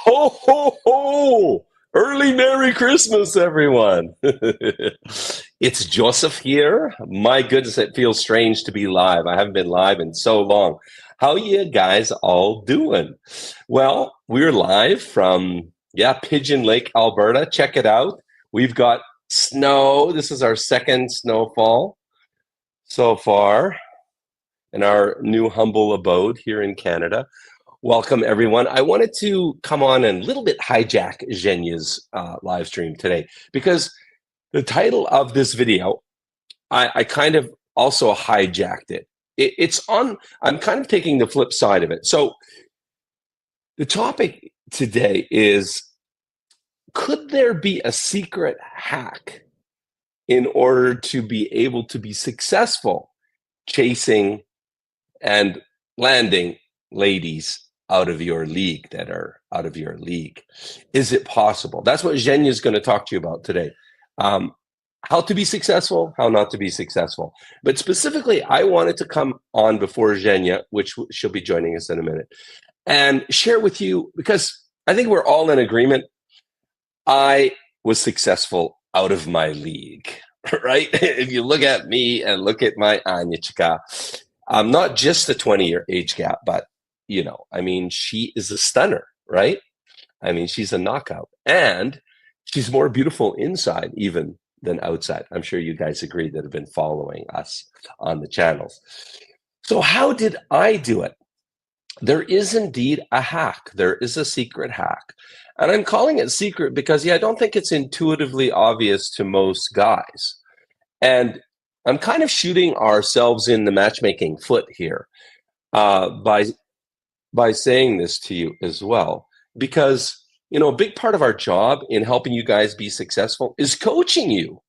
Ho, ho, ho! Early Merry Christmas, everyone. It's Joseph here. My goodness, it feels strange to be live. I haven't been live in so long. How you guys all doing? Well, we're live from, Pigeon Lake, Alberta. Check it out. We've got snow. This is our second snowfall so far in our new humble abode here in Canada. Welcome, everyone. I wanted to come on and a little bit hijack Zhenya's live stream today because the title of this video, I kind of also hijacked it. I'm kind of taking the flip side of it. So the topic today is, could there be a secret hack in order to be able to be successful chasing and landing ladies out of your league that are out of your league? Is it possible? That's what Zhenya is going to talk to you about today. How to be successful, how not to be successful. But specifically, I wanted to come on before Zhenya, which she'll be joining us in a minute, and share with you, because I think we're all in agreement. I was successful out of my league, right? If you look at me and look at my Anyachka, not just the 20-year age gap, but she is a stunner, right? I mean, she's a knockout, and she's more beautiful inside even than outside. I'm sure you guys agree that have been following us on the channels. So how did I do it? There is indeed a hack. There is a secret hack. And I'm calling it secret because, I don't think it's intuitively obvious to most guys. And I'm kind of shooting ourselves in the matchmaking foot here by saying this to you as well, because a big part of our job in helping you guys be successful is coaching you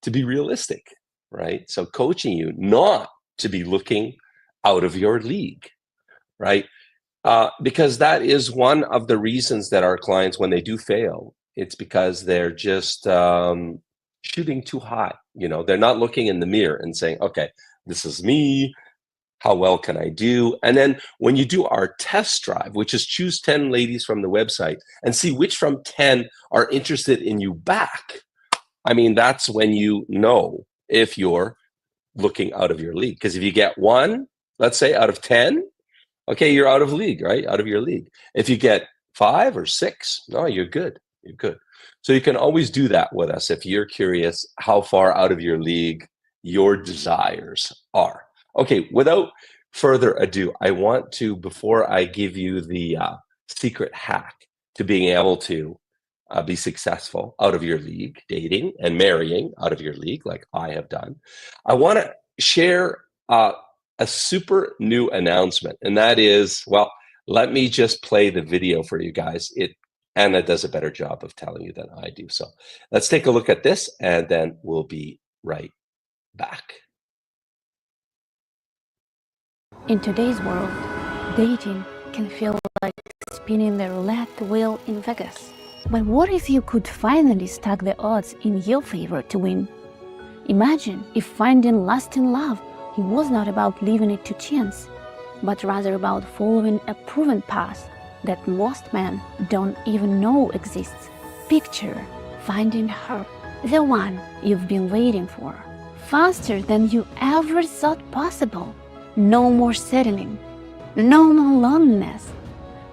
to be realistic, right? So coaching you not to be looking out of your league, right? Because that is one of the reasons that our clients, when they do fail, it's because they're just shooting too high. They're not looking in the mirror and saying, okay, this is me. How well can I do? And then when you do our test drive, which is choose 10 ladies from the website and see which from 10 are interested in you back, that's when you know if you're looking out of your league. Because if you get one, let's say out of 10, okay, you're out of league, right? Out of your league. If you get 5 or 6, no, you're good. You're good. So you can always do that with us if you're curious how far out of your league your desires are. Okay, without further ado, I want to, before I give you the secret hack to being able to be successful out of your league, dating and marrying out of your league, like I have done, I want to share a super new announcement. And that is, well, let me just play the video for you guys. Anna does a better job of telling you than I do. So let's take a look at this, and then we'll be right back. In today's world, dating can feel like spinning the roulette wheel in Vegas. But what if you could finally stack the odds in your favor to win? Imagine if finding lasting love was not about leaving it to chance, but rather about following a proven path that most men don't even know exists. Picture finding her, the one you've been waiting for, faster than you ever thought possible. No more settling, no more loneliness,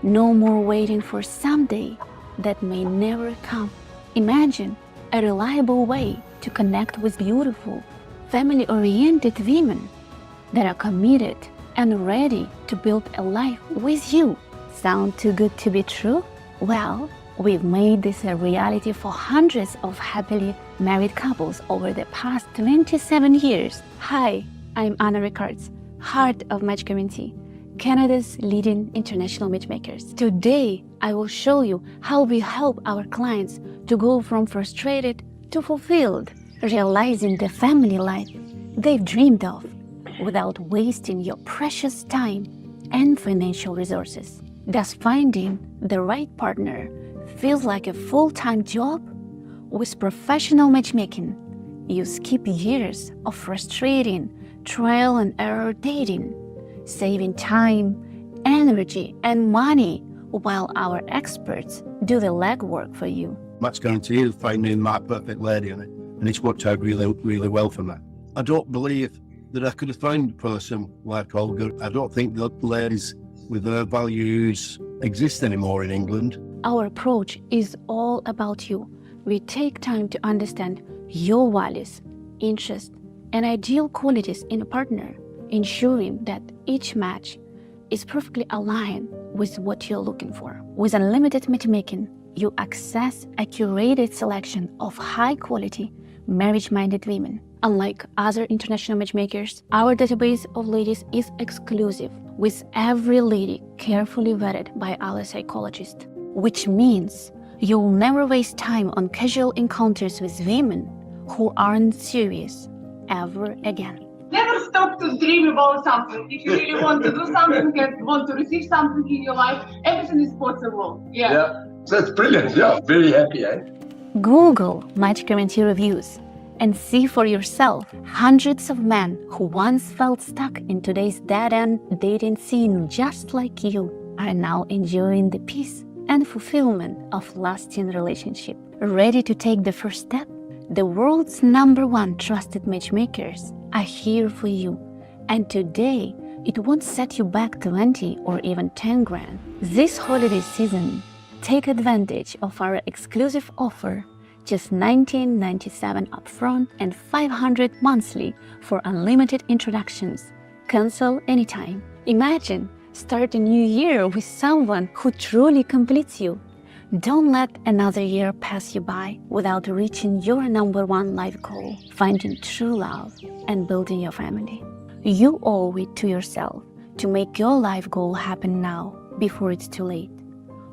no more waiting for someday that may never come. Imagine a reliable way to connect with beautiful, family-oriented women that are committed and ready to build a life with you. Sound too good to be true? Well, we've made this a reality for hundreds of happily married couples over the past 27 years. Hi, I'm Anna Ricards, Heart of Match Community, Canada's leading international matchmakers. Today, I will show you how we help our clients to go from frustrated to fulfilled, realizing the family life they've dreamed of without wasting your precious time and financial resources. Does finding the right partner feel like a full-time job? With professional matchmaking, you skip years of frustrating trial and error dating, saving time, energy, and money while our experts do the legwork for you. Match Guarantee is finding my perfect lady, and it's worked out really, really well for me. I don't believe that I could have found a person like Olga. I don't think that ladies with their values exist anymore in England. Our approach is all about you. We take time to understand your values, interests, and ideal qualities in a partner, ensuring that each match is perfectly aligned with what you're looking for. With unlimited matchmaking, you access a curated selection of high-quality, marriage-minded women. Unlike other international matchmakers, our database of ladies is exclusive, with every lady carefully vetted by our psychologist, which means you'll never waste time on casual encounters with women who aren't serious ever again. Never stop to dream about something. If you really want to do something and want to receive something in your life, everything is possible. Yeah, that's brilliant. Yeah, very happy, eh? Google Match Guarantee reviews and see for yourself hundreds of men who once felt stuck in today's dead-end dating scene just like you are now enjoying the peace and fulfillment of lasting relationship. Ready to take the first step? The world's #1 trusted matchmakers are here for you. And today, it won't set you back 20 or even 10 grand. This holiday season, take advantage of our exclusive offer, just $19.97 upfront and $500 monthly for unlimited introductions. Cancel anytime. Imagine start a new year with someone who truly completes you. Don't let another year pass you by without reaching your #1 life goal, finding true love and building your family. You owe it to yourself to make your life goal happen now before it's too late.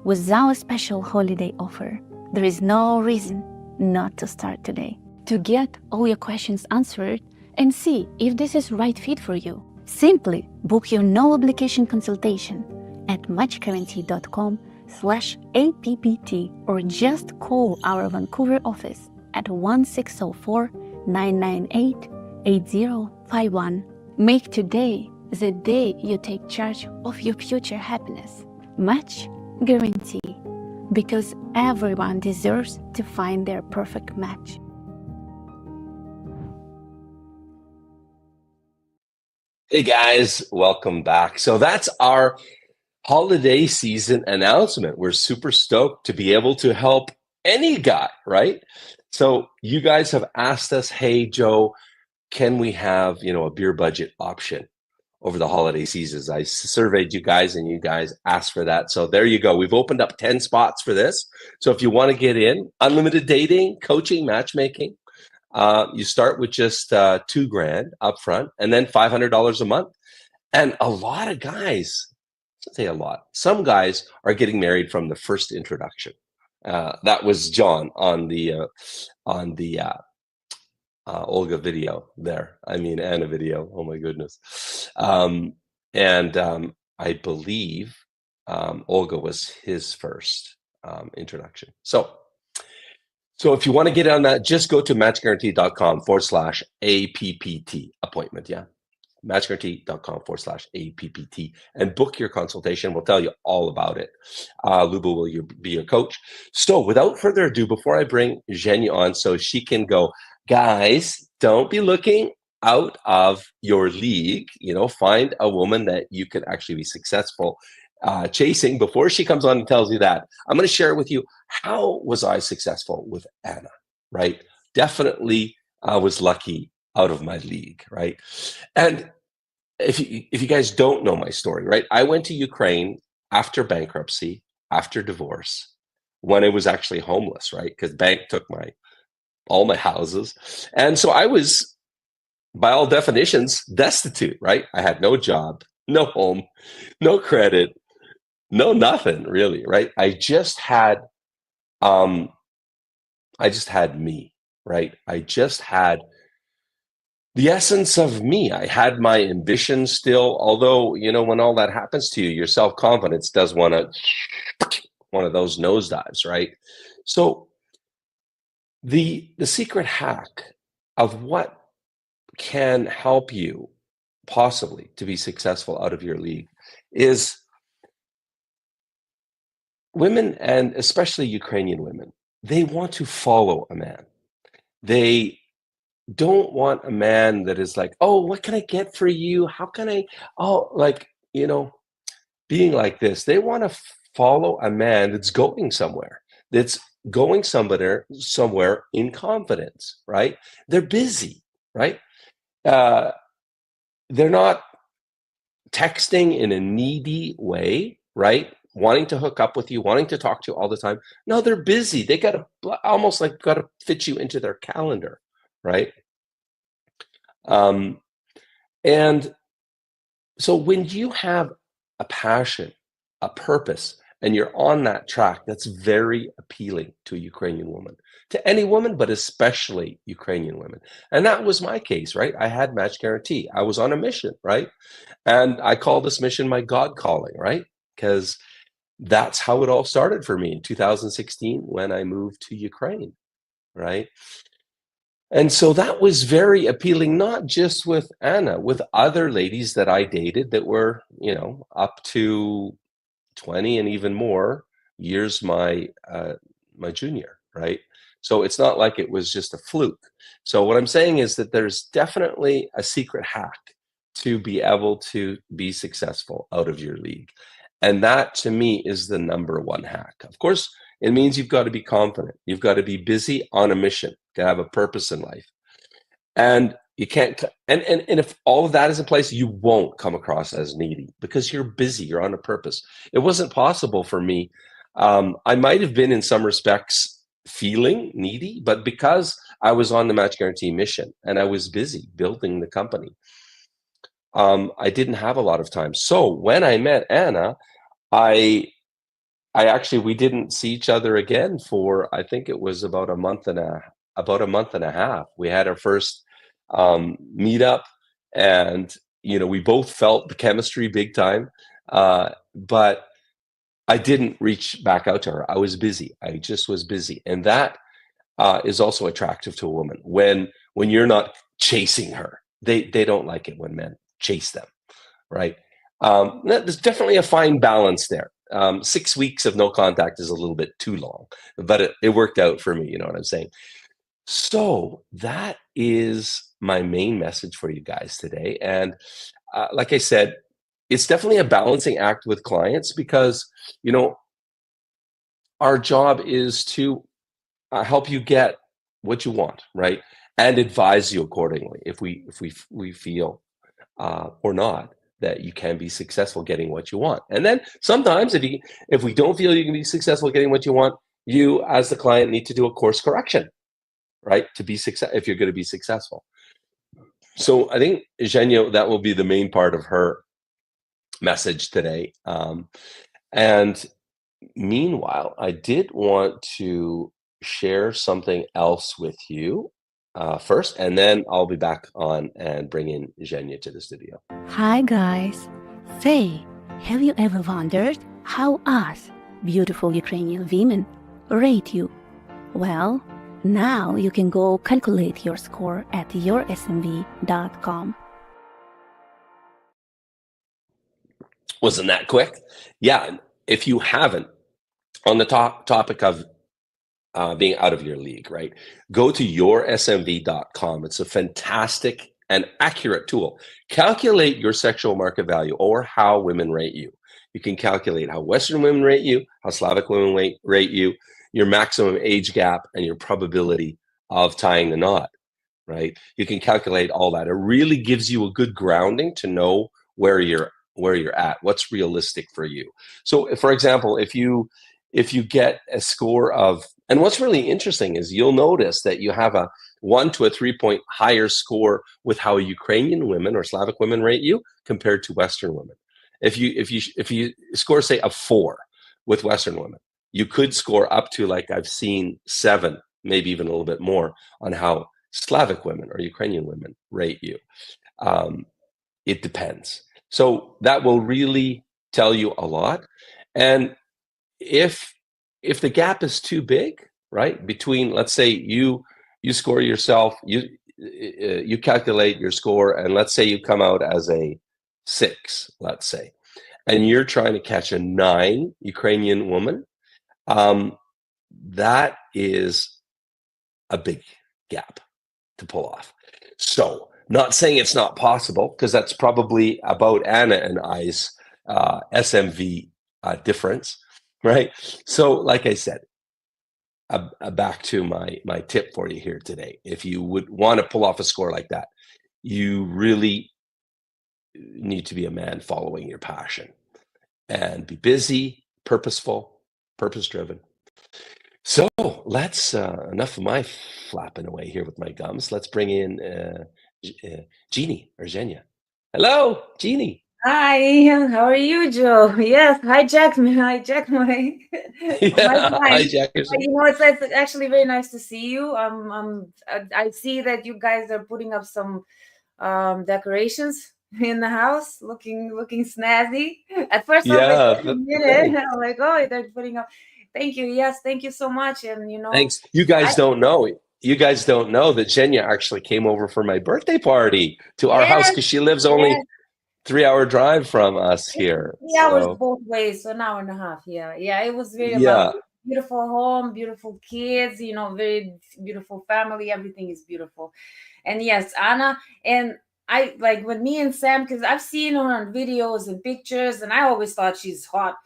With our special holiday offer, there is no reason not to start today. To get all your questions answered and see if this is right fit for you, simply book your no obligation consultation at matchguarantee.com/APPT or just call our Vancouver office at 1604-998-8051. Make today the day you take charge of your future happiness. Match Guarantee, because everyone deserves to find their perfect match. Hey guys, welcome back. So that's our holiday season announcement. We're super stoked to be able to help any guy, right? So you guys have asked us, hey Joe, can we have, a beer budget option over the holiday seasons? I surveyed you guys and you guys asked for that. So there you go. We've opened up 10 spots for this. So if you want to get in, unlimited dating, coaching, matchmaking, you start with just $2,000 up front and then $500 a month. And a lot of guys, I'll say a lot, some guys are getting married from the first introduction. That was John on the Olga video there. I mean, Anna video. Oh my goodness. I believe Olga was his first introduction. So if you want to get on that, just go to matchguarantee.com/APPT appointment. Yeah. matchguarantee.com/APPT and book your consultation. We'll tell you all about it. Luba will be your coach. So without further ado, before I bring Zhenya on so she can go, guys, don't be looking out of your league. Find a woman that you can actually be successful chasing. Before she comes on and tells you that, I'm going to share with you, how was I successful with Anna, right? Definitely I was lucky out of my league, right? And if you guys don't know my story, right? I went to Ukraine after bankruptcy, after divorce, when I was actually homeless, right? Because bank took all my houses. And so I was, by all definitions, destitute, right? I had no job, no home, no credit, no nothing really, right? I just had me, right? I just had the essence of me. I had my ambition still, although, when all that happens to you, your self-confidence does one of those nosedives, right? So the secret hack of what can help you possibly to be successful out of your league is women, and especially Ukrainian women, they want to follow a man. They don't want a man that is like, oh, what can I get for you? How can I, oh, like, you know, being like this. They want to follow a man that's going somewhere, that's going somewhere in confidence, right? They're busy, right? Uh, they're not texting in a needy way, right? Wanting to hook up with you, wanting to talk to you all the time. No, they're busy. They got to almost like got to fit you into their calendar, right? And so when you have a passion, a purpose, and you're on that track, that's very appealing to a Ukrainian woman, to any woman, but especially Ukrainian women. And that was my case, right? I had match guarantee. I was on a mission, right? And I call this mission my God calling, right? Because that's how it all started for me in 2016 when I moved to Ukraine, right? And so that was very appealing, not just with Anna, with other ladies that I dated that were, you know, up to 20 and even more years my junior, right? So it's not like it was just a fluke. So what I'm saying is that there's definitely a secret hack to be able to be successful out of your league. And that to me is the number one hack. Of course, it means you've got to be confident. You've got to be busy on a mission, to have a purpose in life. And you can't, and if all of that is in place, you won't come across as needy because you're busy, you're on a purpose. It wasn't possible for me. I might have been in some respects feeling needy, but because I was on the Match Guarantee mission and I was busy building the company, I didn't have a lot of time. So when I met Anna, I actually, we didn't see each other again for, I think it was about a month and a half. We had our first meetup, and you know, we both felt the chemistry big time, but I didn't reach back out to her. I was busy. I just was busy, and that is also attractive to a woman when you're not chasing her. They don't like it when men chase them, right? There's definitely a fine balance there. 6 weeks of no contact is a little bit too long, but it worked out for me. You know what I'm saying? So that is my main message for you guys today. And like I said, it's definitely a balancing act with clients because, you know, our job is to help you get what you want, right? And advise you accordingly if we feel or not that you can be successful getting what you want. And then sometimes if we don't feel you can be successful getting what you want, you as the client need to do a course correction, right? To be if you're going to be successful. So I think Zhenya, that will be the main part of her message today. And meanwhile, I did want to share something else with you first, and then I'll be back on and bring in Zhenya to the studio. Hi guys. Say, have you ever wondered how us, beautiful Ukrainian women, rate you? Well, now you can go calculate your score at yoursmv.com. Wasn't that quick? Yeah, if you haven't, on the topic of being out of your league, right? Go to yoursmv.com. It's a fantastic and accurate tool. Calculate your sexual market value or how women rate you. You can calculate how Western women rate you, how Slavic women rate you, your maximum age gap, and your probability of tying the knot, right? You can calculate all that. It really gives you a good grounding to know where you're at, what's realistic for you. So, for example, if you get a score of, and what's really interesting is you'll notice that you have a 1 to 3 point higher score with how Ukrainian women or Slavic women rate you compared to Western women. If you score, say, a 4 with Western women, you could score up to, like I've seen, 7, maybe even a little bit more on how Slavic women or Ukrainian women rate you. It depends. So that will really tell you a lot. And if the gap is too big, right, between, let's say you score yourself, you calculate your score, and let's say you come out as a 6, let's say, and you're trying to catch a 9 Ukrainian woman, That is a big gap to pull off. So, not saying it's not possible, because that's probably about Anna and I's SMV difference, right? So, like I said, back to my tip for you here today. If you would want to pull off a score like that, you really need to be a man following your passion and be busy, purposeful, purpose-driven. So let's, enough of my flapping away here with my gums. Let's bring in Jeannie or Zhenya. Hello, Jeannie. Hi, how are you, Joe? Yes, hijacked me. Hijacked my Yeah, my hi, time. Jackerson. You know, it's actually very nice to see you. I see that you guys are putting up some decorations in the house, looking snazzy. At first, I was like, Yeah, wait a minute. I'm like, oh, they're putting up. Thank you. Yes, thank you so much. And you know, thanks. You guys don't know. You guys don't know that Zhenya actually came over for my birthday party to our house, yes, because she lives only 3-hour drive from us here. 3 hours So both ways, so an hour and a half. Yeah, yeah, it was very yeah, lovely. Beautiful home, beautiful kids, you know, very beautiful family. Everything is beautiful. And yes, Anna, and I like when me and Sam, because I've seen her on videos and pictures, and I always thought she's hot.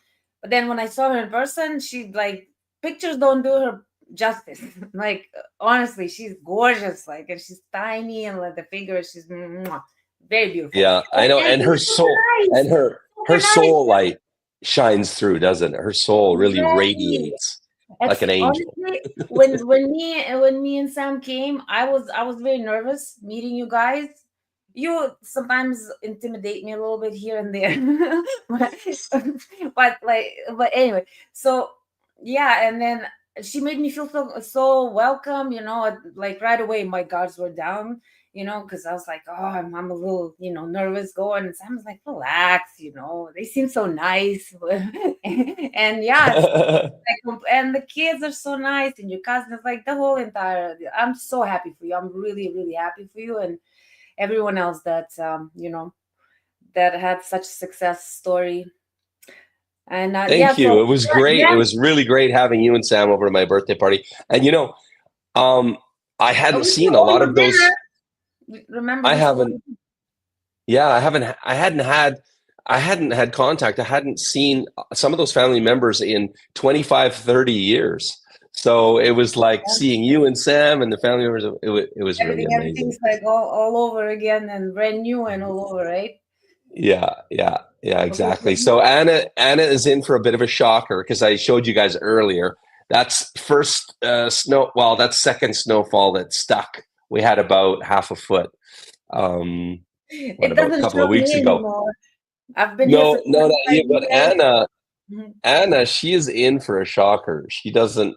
But then when I saw her in person, she like pictures don't do her justice. Like honestly, she's gorgeous, like, and she's tiny, and like the figure, she's mwah, very beautiful. yeah, I know. And And her she's super soul nice, and her super nice. soul light shines through, doesn't it? Her soul really Exactly. radiates like an angel. Honestly, when me and Sam came, I was very nervous meeting you guys. You sometimes intimidate me a little bit here and there, but, but anyway. So yeah, and then she made me feel so welcome. You know, like right away my guards were down. You know, because I was like, oh, I'm a little, you know, nervous going. And Sam was like, relax. You know, they seem so nice, and yeah, and the kids are so nice, and your cousins, like the whole entire. I'm so happy for you. I'm really, really happy for you, and everyone else that you know, that had such a success story. And yeah, Thank you. so It was great. It yeah, was really great having you and Sam over to my birthday party. And you know, I hadn't we seen still a owe lot you of those. dinner. Remember, I we still owe haven't. you. Yeah, I hadn't had contact. I hadn't seen some of those family members in 25, 30 years. So it was like seeing you and Sam and the family members. It was really amazing. Everything's like all over again and brand new and all over, right? Yeah, Okay, exactly. So Anna is in for a bit of a shocker, because I showed you guys earlier. That's first snow. Well, that's second snowfall that stuck. We had about half a foot. What it about a doesn't couple of show weeks me ago? anymore. I've been here for No, no, not 25 you, but years. Mhm. Anna, she is in for a shocker. She doesn't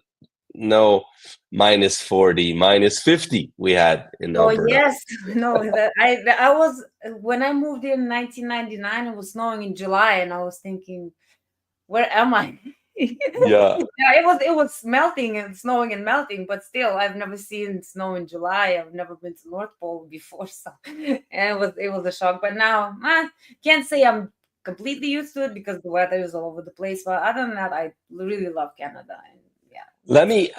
know -40, -50 we had in Oh Alberta. yes, no, I was when I moved in 1999. It was snowing in July, and I was thinking, where am I? Yeah. Yeah, it was melting and snowing and melting, but still, I've never seen snow in July. I've never been to North Pole before, so and it was a shock. But now, can't say I'm completely used to it because the weather is all over the place. But other than that, I really love Canada, and yeah, Let me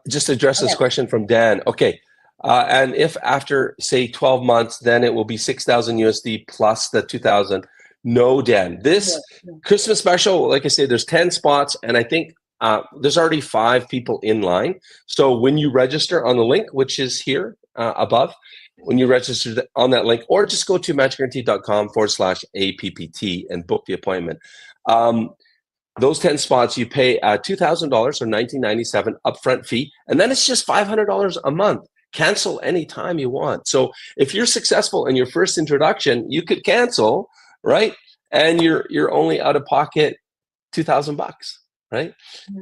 just address this okay. question from Dan. Okay. And if after, say, 12 months, then it will be 6,000 USD plus the 2,000. No, Dan. This Yeah, Christmas special, like I say, there's 10 spots, and I think there's already 5 people in line. So when you register on the link, which is here above, when you register on that link, or just go to matchguarantee.com/APPT and book the appointment. Those 10 spots, you pay $2,000 or $1,997 upfront fee, and then it's just $500 a month. Cancel anytime you want. So if you're successful in your first introduction, you could cancel, right? And you're only out of pocket $2,000, right?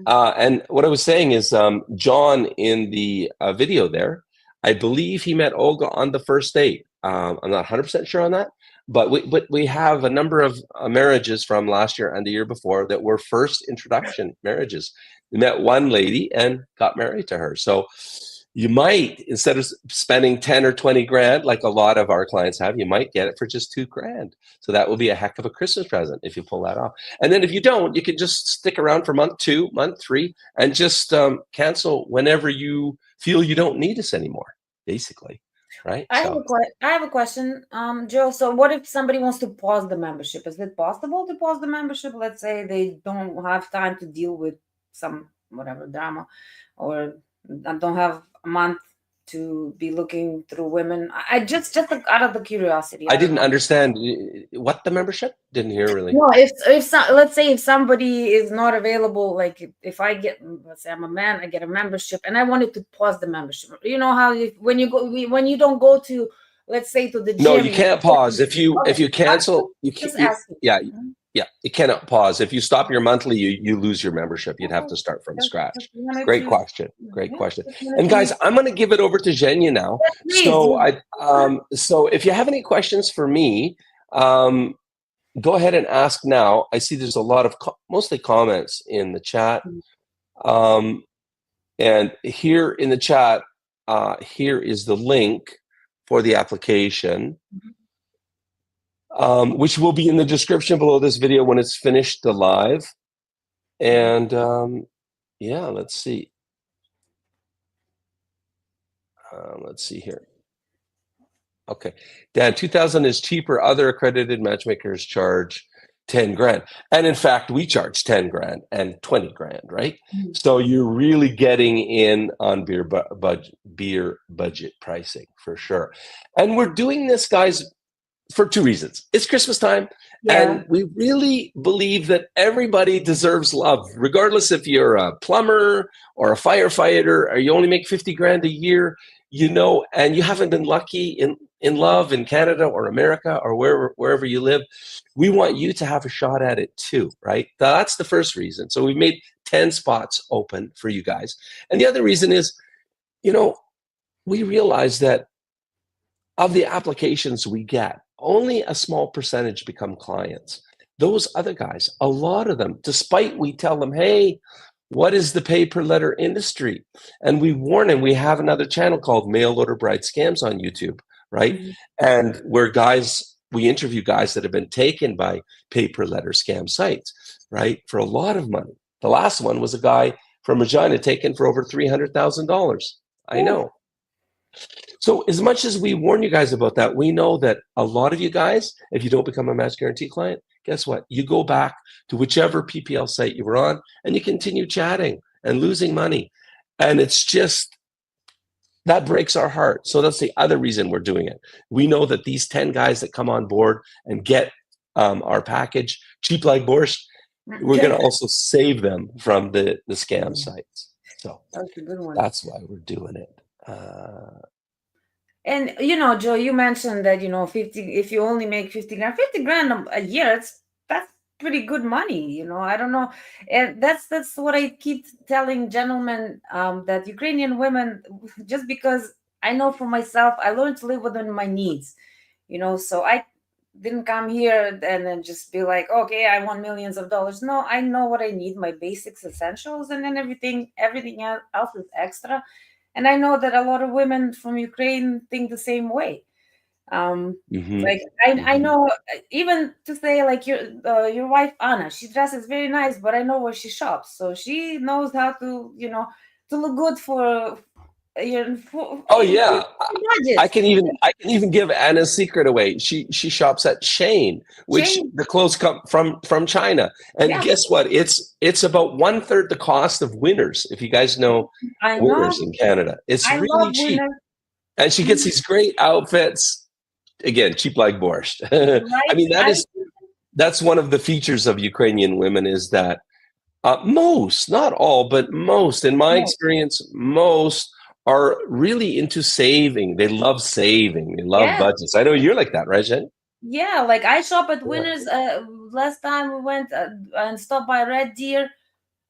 And what I was saying is, John in the video there, I believe he met Olga on the first date. I'm not 100% sure on that, but we have a number of marriages from last year and the year before that were first introduction marriages. We met one lady and got married to her. So you might, instead of spending 10 or 20 grand, like a lot of our clients have, you might get it for just 2 grand. So that will be a heck of a Christmas present if you pull that off. And then if you don't, you can just stick around for month 2, month 3, and just cancel whenever you feel you don't need us anymore, basically. Right? I have a question, Joe. So what if somebody wants to pause the membership? Is it possible to pause the membership? Let's say they don't have time to deal with some whatever drama, or don't have a month to be looking through women. I just out of the curiosity. I didn't understand what the membership. Didn't hear really. No, if let's say if somebody is not available, like if I get, let's say I'm a man, I get a membership, and I wanted to pause the membership. You know how when you don't go to, let's say, to the gym. No, you can't pause if you cancel. You can't. Yeah, you cannot pause. If you stop your monthly, you lose your membership. You'd have to start from scratch. Great question. Great question. And guys, I'm going to give it over to Zhenya now. So if you have any questions for me, go ahead and ask now. I see there's a lot of mostly comments in the chat. And here in the chat, here is the link for the application. Which will be in the description below this video when it's finished the live. And yeah, let's see. Let's see here. Okay, Dan, 2,000 is cheaper. Other accredited matchmakers charge 10 grand. And in fact, we charge 10 grand and 20 grand, right? So you're really getting in on beer budget pricing for sure. And we're doing this, guys, for 2 reasons. It's Christmas time, and we really believe that everybody deserves love, regardless if you're a plumber or a firefighter, or you only make 50 grand a year, you know, and you haven't been lucky in love in Canada or America or wherever you live. We want you to have a shot at it too, right? That's the first reason. So we've made 10 spots open for you guys. And the other reason is, you know, we realize that of the applications we get, only a small percentage become clients. Those other guys, a lot of them, despite we tell them, hey, what is the pay-per-letter industry? And we warn them. We have another channel called Mail Order Bride Scams on YouTube, right? And where we interview guys that have been taken by pay-per-letter scam sites, right, for a lot of money. The last one was a guy from Regina taken for over $300,000. I know. So as much as we warn you guys about that, we know that a lot of you guys, if you don't become a Match Guarantee client, guess what? You go back to whichever PPL site you were on and you continue chatting and losing money. And it's just, that breaks our heart. So that's the other reason we're doing it. We know that these 10 guys that come on board and get our package, cheap like borscht, we're going to also save them from the scam sites. So that's a good one. That's why we're doing it. And you know, Joe, you mentioned that, you know, 50, if you only make 50 grand a year, that's pretty good money, you know. I don't know, and that's what I keep telling gentlemen, that Ukrainian women, just because I know for myself, I learned to live within my needs, you know. So I didn't come here and then just be like, okay, I want millions of dollars. No, I know what I need, my basics, essentials, and then everything else is extra. And I know that a lot of women from Ukraine think the same way. Like I know, even to say, like, your wife Anna, she dresses very nice, but I know where she shops, so she knows how to, you know, to look good for. Oh yeah, I can even give Anna's secret away. She shops at Shein, which the clothes come from China, and guess what? It's about 1/3 the cost of Winners. If you guys know Winners in Canada, it's really cheap, and she gets these great outfits. Again, cheap like borscht. I mean, that's one of the features of Ukrainian women, is that most, not all, but most, in my experience, most are really into saving. They love saving. They love budgets. I know you're like that, right, Jen? Yeah, like I shop at Winners. Last time we went and stopped by Red Deer.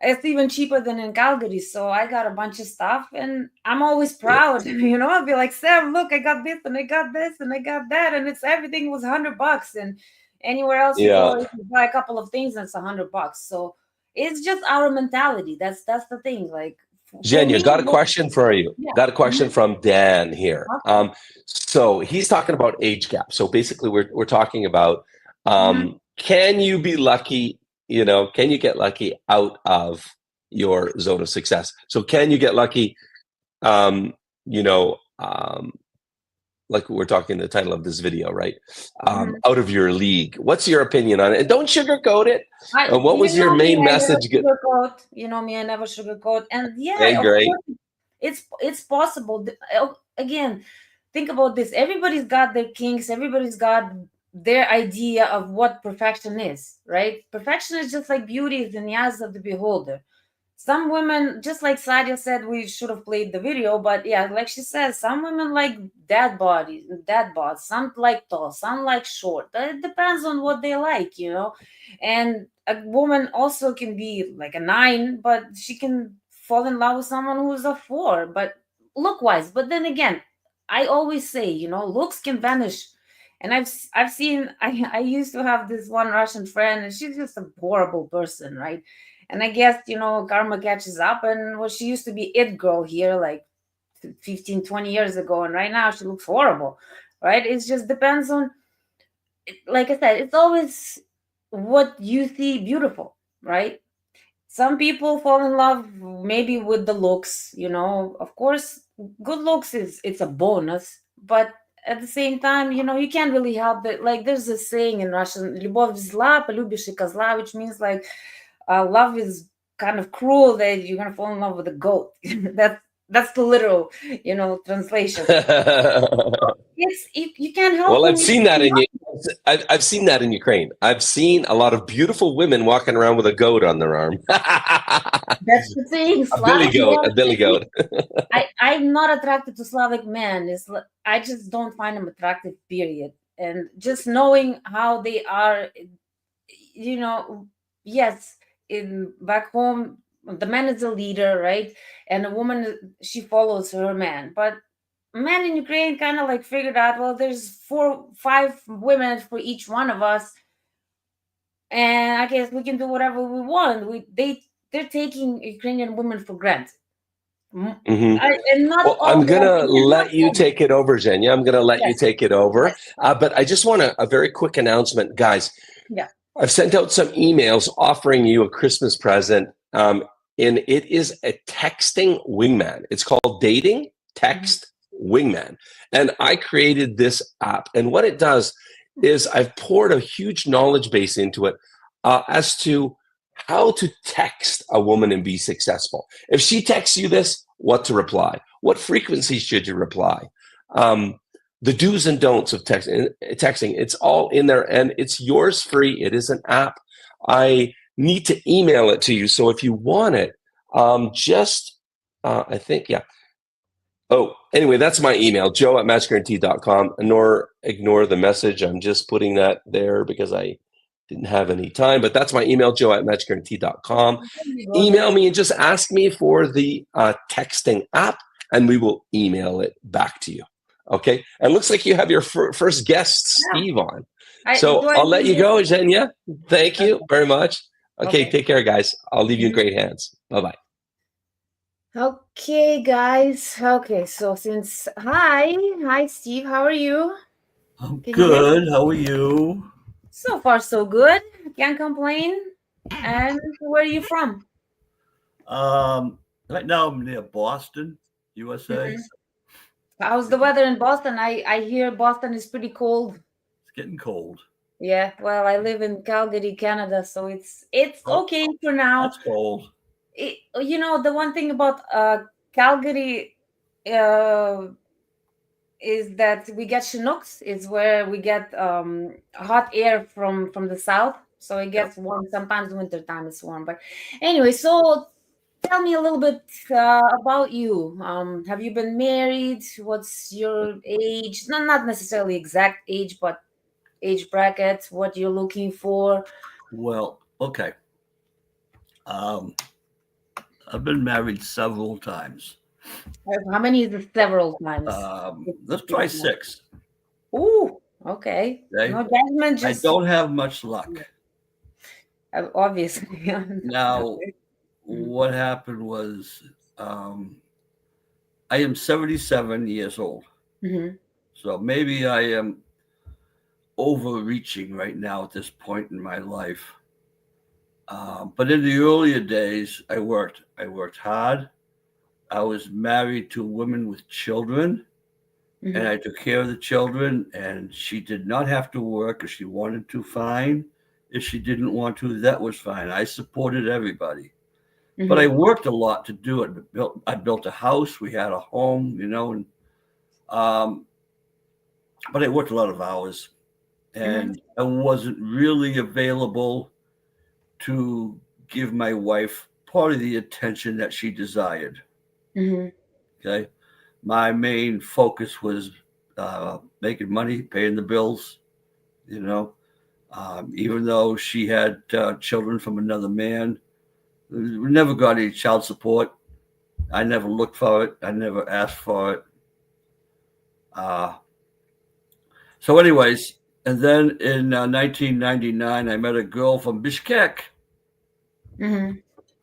It's even cheaper than in Calgary. So I got a bunch of stuff, and I'm always proud. You know, I'll be like, Sam, look, I got this and I got this and I got that, and everything was $100. And anywhere else you go, you buy a couple of things and it's $100. So it's just our mentality. That's the thing. Like, Zhenya, got a question for you. Yeah. Got a question from Dan here. Okay. So he's talking about age gap. So basically, we're talking about can you be lucky? You know, can you get lucky out of your zone of success? So can you get lucky? You know, like we're talking the title of this video, right? Out of your league. What's your opinion on it? And don't sugarcoat it. What was your main message? You know me, I never sugarcoat. And yeah, okay, great. It's possible. Again, think about this. Everybody's got their kinks. Everybody's got their idea of what perfection is, right? Perfection is just like beauty is in the eyes of the beholder. Some women, just like Sadia said, we should have played the video, but yeah, like she says, some women like dad bods, some like tall, some like short. It depends on what they like, you know. And a woman also can be like a 9, but she can fall in love with someone who's a 4, but look-wise. But then again, I always say, you know, looks can vanish. And I've seen, I used to have this one Russian friend, and she's just a horrible person, right? And I guess, you know, karma catches up. And well, she used to be it girl here like 15, 20 years ago. And right now she looks horrible, right? It just depends on, like I said, it's always what you see beautiful, right? Some people fall in love maybe with the looks, you know. Of course, good looks it's a bonus. But at the same time, you know, you can't really help it. Like there's a saying in Russian, "Любовь зла, полюбишь и козла," which means like, love is kind of cruel that you're gonna fall in love with a goat. that's the literal, you know, translation. You can't help. Well, I've seen that I've seen that in Ukraine. I've seen a lot of beautiful women walking around with a goat on their arm. That's the thing. A billy goat. I'm not attracted to Slavic men. I just don't find them attractive. Period. And just knowing how they are, you know, yes. Back home, the man is a leader, right? And a woman, she follows her man. But men in Ukraine kind of like figured out, well, there's 4, 5 women for each one of us, and I guess we can do whatever we want. They're taking Ukrainian women for granted. I'm gonna let you take it over, Zhenya. I'm gonna let you take it over. But I just want a very quick announcement, guys. Yeah. I've sent out some emails offering you a Christmas present, and it is a texting wingman. It's called Dating Text Wingman. And I created this app. And what it does is I've poured a huge knowledge base into it as to how to text a woman and be successful. If she texts you this, what to reply? What frequency should you reply? The do's and don'ts of texting, it's all in there, and it's yours free. It is an app. I need to email it to you. So if you want it, I think, yeah. Oh, anyway, that's my email, joe@matchguarantee.com. Ignore the message. I'm just putting that there because I didn't have any time, but that's my email, joe@matchguarantee.com. Email me and just ask me for the texting app, and we will email it back to you. Okay, and looks like you have your first guest, Steve, on. So I'll let you go, Zhenya. Thank you very much. Okay, take care, guys. I'll leave you in great hands. Bye-bye. Okay, guys. Okay, so hi, Steve. How are you? I'm good. How are you? So far, so good. Can't complain. And where are you from? Right now I'm near Boston, USA. How's the weather in Boston? I hear Boston is pretty cold. It's getting cold. Yeah, well, I live in Calgary, Canada, so it's okay for now. That's cold. You know, the one thing about Calgary is that we get Chinooks. It's where we get hot air from the south, so it gets warm. Sometimes winter time is warm, but anyway, so tell me a little bit about you. Have you been married? What's your age? Not necessarily exact age, but age bracket, what you're looking for. Well, okay. I've been married several times. How many is it several times? Let's try 6. Ooh, okay. No judgment. I don't have much luck. Obviously. Now, what happened was I am 77 years old. Mm-hmm. So maybe I am overreaching right now at this point in my life. But in the earlier days, I worked. I worked hard. I was married to a woman with children, and Mm-hmm. I took care of the children. And she did not have to work if she wanted to. Fine. If she didn't want to, that was fine. I supported everybody. But I Mm-hmm. worked a lot to do it. I built a house. We had a home, and um, but I worked a lot of hours, Mm-hmm. and I wasn't really available to give my wife part of the attention that she desired. Mm-hmm. Okay, my main focus was making money, paying the bills. You know, even though she had children from another man, we never got any child support. I never looked for it. I never asked for it. Uh, so, anyways, and then in 1999, I met a girl from Bishkek, Mm-hmm.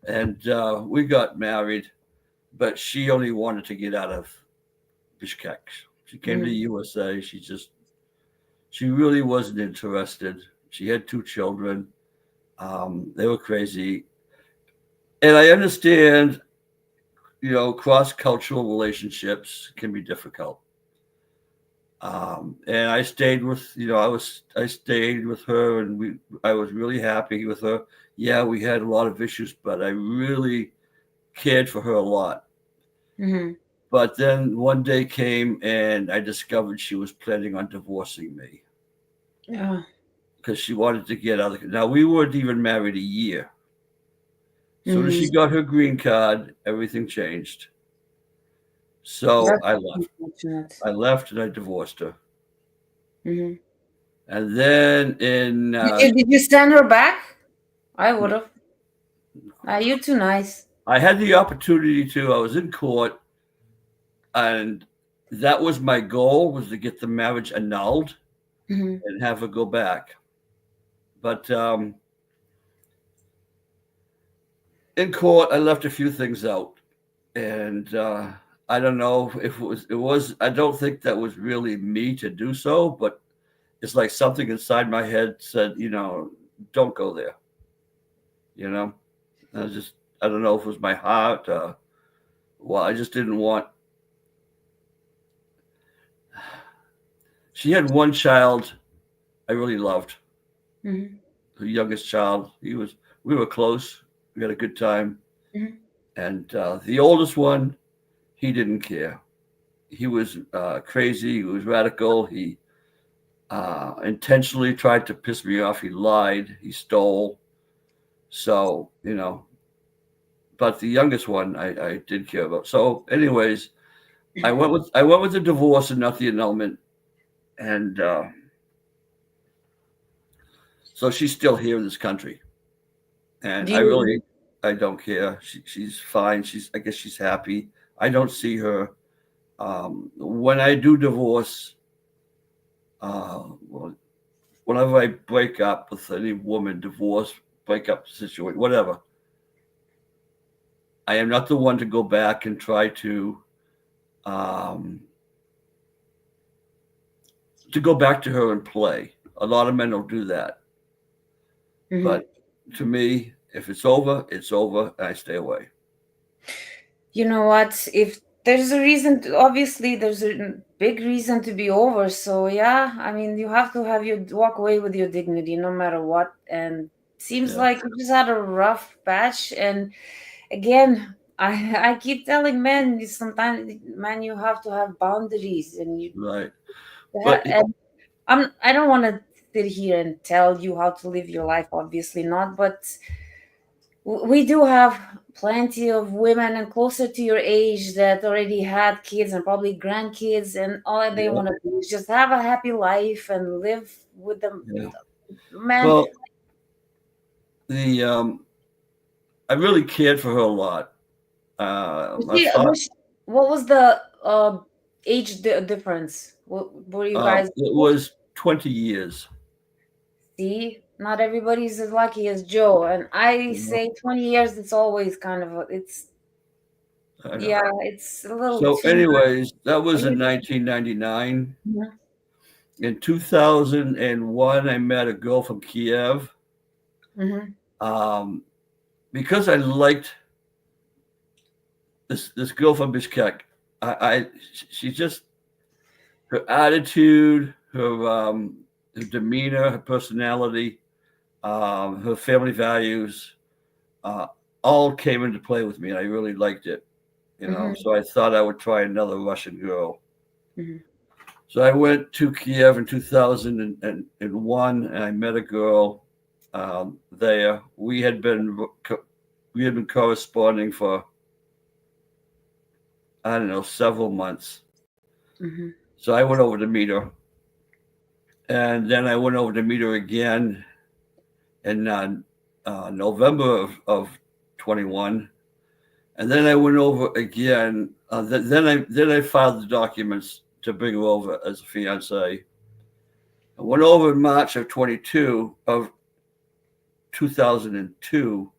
and we got married. But she only wanted to get out of Bishkek. She came to the USA. She really wasn't interested. She had two children. They were crazy, and I understand. Cross cultural relationships can be difficult. And I stayed with, I stayed with her, and I was really happy with her. Yeah, we had a lot of issues, but I really cared for her a lot. Mm-hmm. But then one day came, and I discovered she was planning on divorcing me Yeah. because she wanted to get out. Now we weren't even married a year. As soon as Mm-hmm. she got her green card, everything changed. So That's I left. unfortunate. I left, and I divorced her. Mm-hmm. And then in Did you send her back? I would have. You're too nice. I had the opportunity to. I was in court, and that was my goal, was to get the marriage annulled Mm-hmm. and have her go back. But in court, I left a few things out, and I don't know if it was. I don't think that was really me to do so, but it's like something inside my head said, don't go there. You know, I don't know if it was my heart. Well, I just didn't want. She had one child I really loved, Mm-hmm. the youngest child. We were close. We had a good time. Mm-hmm. And the oldest one, he didn't care. He was crazy. He was radical. He intentionally tried to piss me off. He lied. He stole. So, but the youngest one, I did care about. So, anyways, I went with the divorce and not the annulment. And so she's still here in this country. And Do you? I don't care. She's fine. I guess she's happy. I don't see her. When I do divorce, well, whenever I break up with any woman, divorce, break up situation, whatever, I am not the one to go back and try um, to go back to her and play. A lot of men don't do that. Mhm. But to me, if it's over, it's over, and I stay away. You know what? If there's a reason, obviously there's a big reason to be over. So yeah, I mean, you have to have your walk away with your dignity, no matter what. And seems Yeah. like you just had a rough patch. And again, I keep telling men sometimes, man, you have to have boundaries, and you Right. But and I don't want to sit here and tell you how to live your life, obviously not, but we do have plenty of women and closer to your age that already had kids and probably grandkids, and all that they yeah, want to do is just have a happy life and live with them. yeah. Man, Well, the I really cared for her a lot. I thought what was the age difference? Were you guys it was 20 years. see? Not everybody's as lucky as Joe, and I You know? say 20 years. It's always kind of it's I know. Yeah, it's a little So, too anyways, that was in much. 1999. Mhm. In 2001, I met a girl from Kiev. Mhm. Because I liked this girl from Bishkek. She just, her attitude, her demeanor, her personality, her family values, uh, all came into play with me, and I really liked it. Mhm. So I thought I would try another Russian girl. Mhm. So I went to Kiev in 2001, and I met a girl there. We had been corresponding for, I don't know, several months. Mhm. So I went over to meet her, and then I went over to meet her again in November of 21, and then I went over again. Then I filed the documents to bring her over as a fiance. I went over in March of 2002,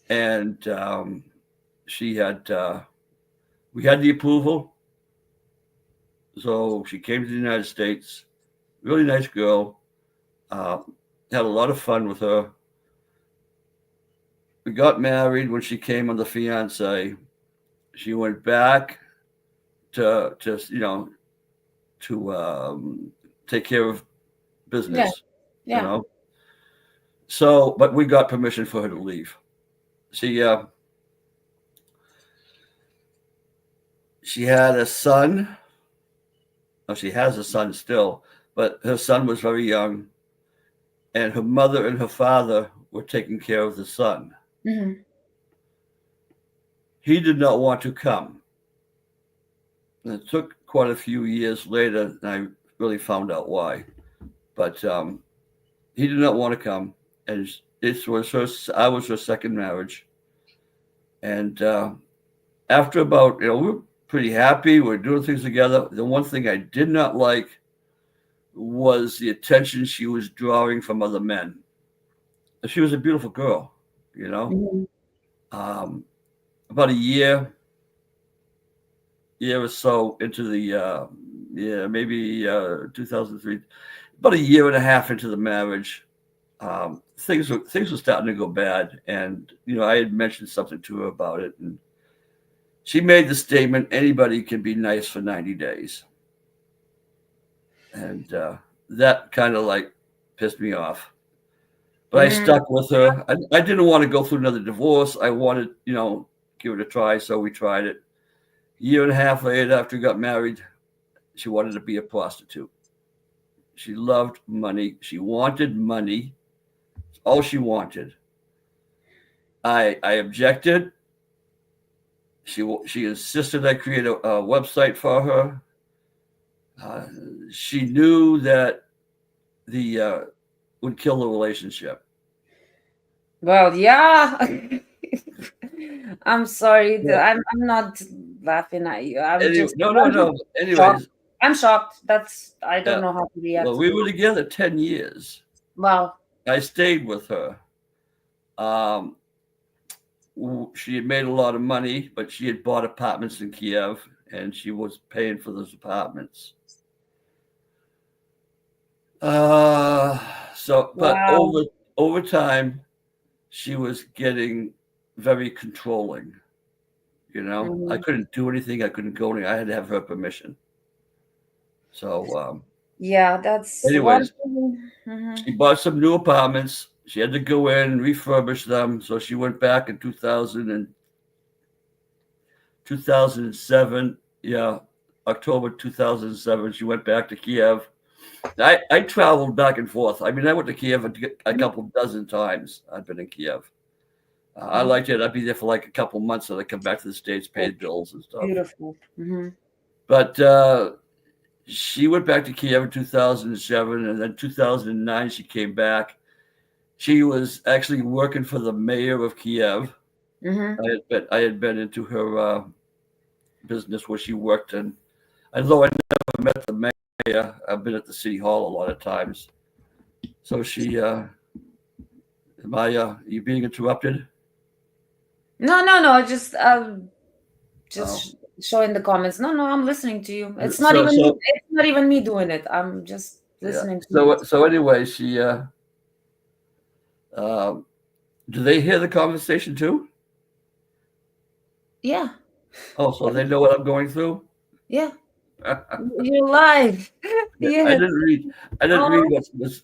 and she had we had the approval, so she came to the United States. Really nice girl. Had a lot of fun with her. We got married when she came on the fiance. She went back to take care of Yeah. business. Yeah. So, but we got permission for her to leave. She had a son. Oh, she has a son still, but her son was very young, and her mother and her father were taking care of the son. Mhm. He did not want to come. And it took quite a few years later, and I really found out why. But he did not want to come, and this was her. I was her second marriage, and after about, we were pretty happy. We were doing things together. The one thing I did not like was the attention she was drawing from other men. She was a beautiful girl, you know. Mhm. About a year or so into the maybe 2003, about a year and a half into the marriage, things were starting to go bad, and I had mentioned something to her about it, and she made the statement, "Anybody can be nice for 90 days," and that kind of like pissed me off. But I Mhm. stuck with her. I didn't want to go through another divorce. I wanted, give it a try, so we tried it. A year and a half later, after we got married, she wanted to be a prostitute. She loved money. She wanted money. All she wanted. I objected. She insisted I create a website for her. She knew that the would kill the relationship. Well, yeah. I'm sorry. Yeah. I'm not laughing at you. I'm Anyway, just no. shocked. Anyways, I'm shocked. I don't yeah. know how to react Well, to we this. were together 10 years. Wow. I stayed with her. Um, she had made a lot of money, but she had bought apartments in Kiev, and she was paying for those apartments. But Wow. over time, she was getting very controlling. I Mhm. couldn't do anything. I couldn't go anywhere. I had to have her permission. So, Yeah, that's one anyways, thing. Mhm. she bought some new apartments. She had to go in and refurbish them. So she went back in 2007. Yeah, October 2007. She went back to Kiev. I traveled back and forth. I mean, I went to Kiev a couple dozen times. I've been in Kiev. I liked it. I'd be there for like a couple months, and I'd come back to the States, pay the bills and stuff. Beautiful. Mhm. But she went back to Kiev in 2007, and then 2009 she came back. She was actually working for the mayor of Kiev. Mhm. I had been into her business where she worked, and although I never met the mayor, I've been at the city hall a lot of times. So she, am I? You being interrupted? No. Just just show in the comments. No, I'm listening to you. It's So- not even so- me. It's not even me doing it. I'm just listening to you. So anyway, she do they hear the conversation too? Yeah, Oh, so they know what I'm going through? yeah. You're live. I Yeah. didn't read what's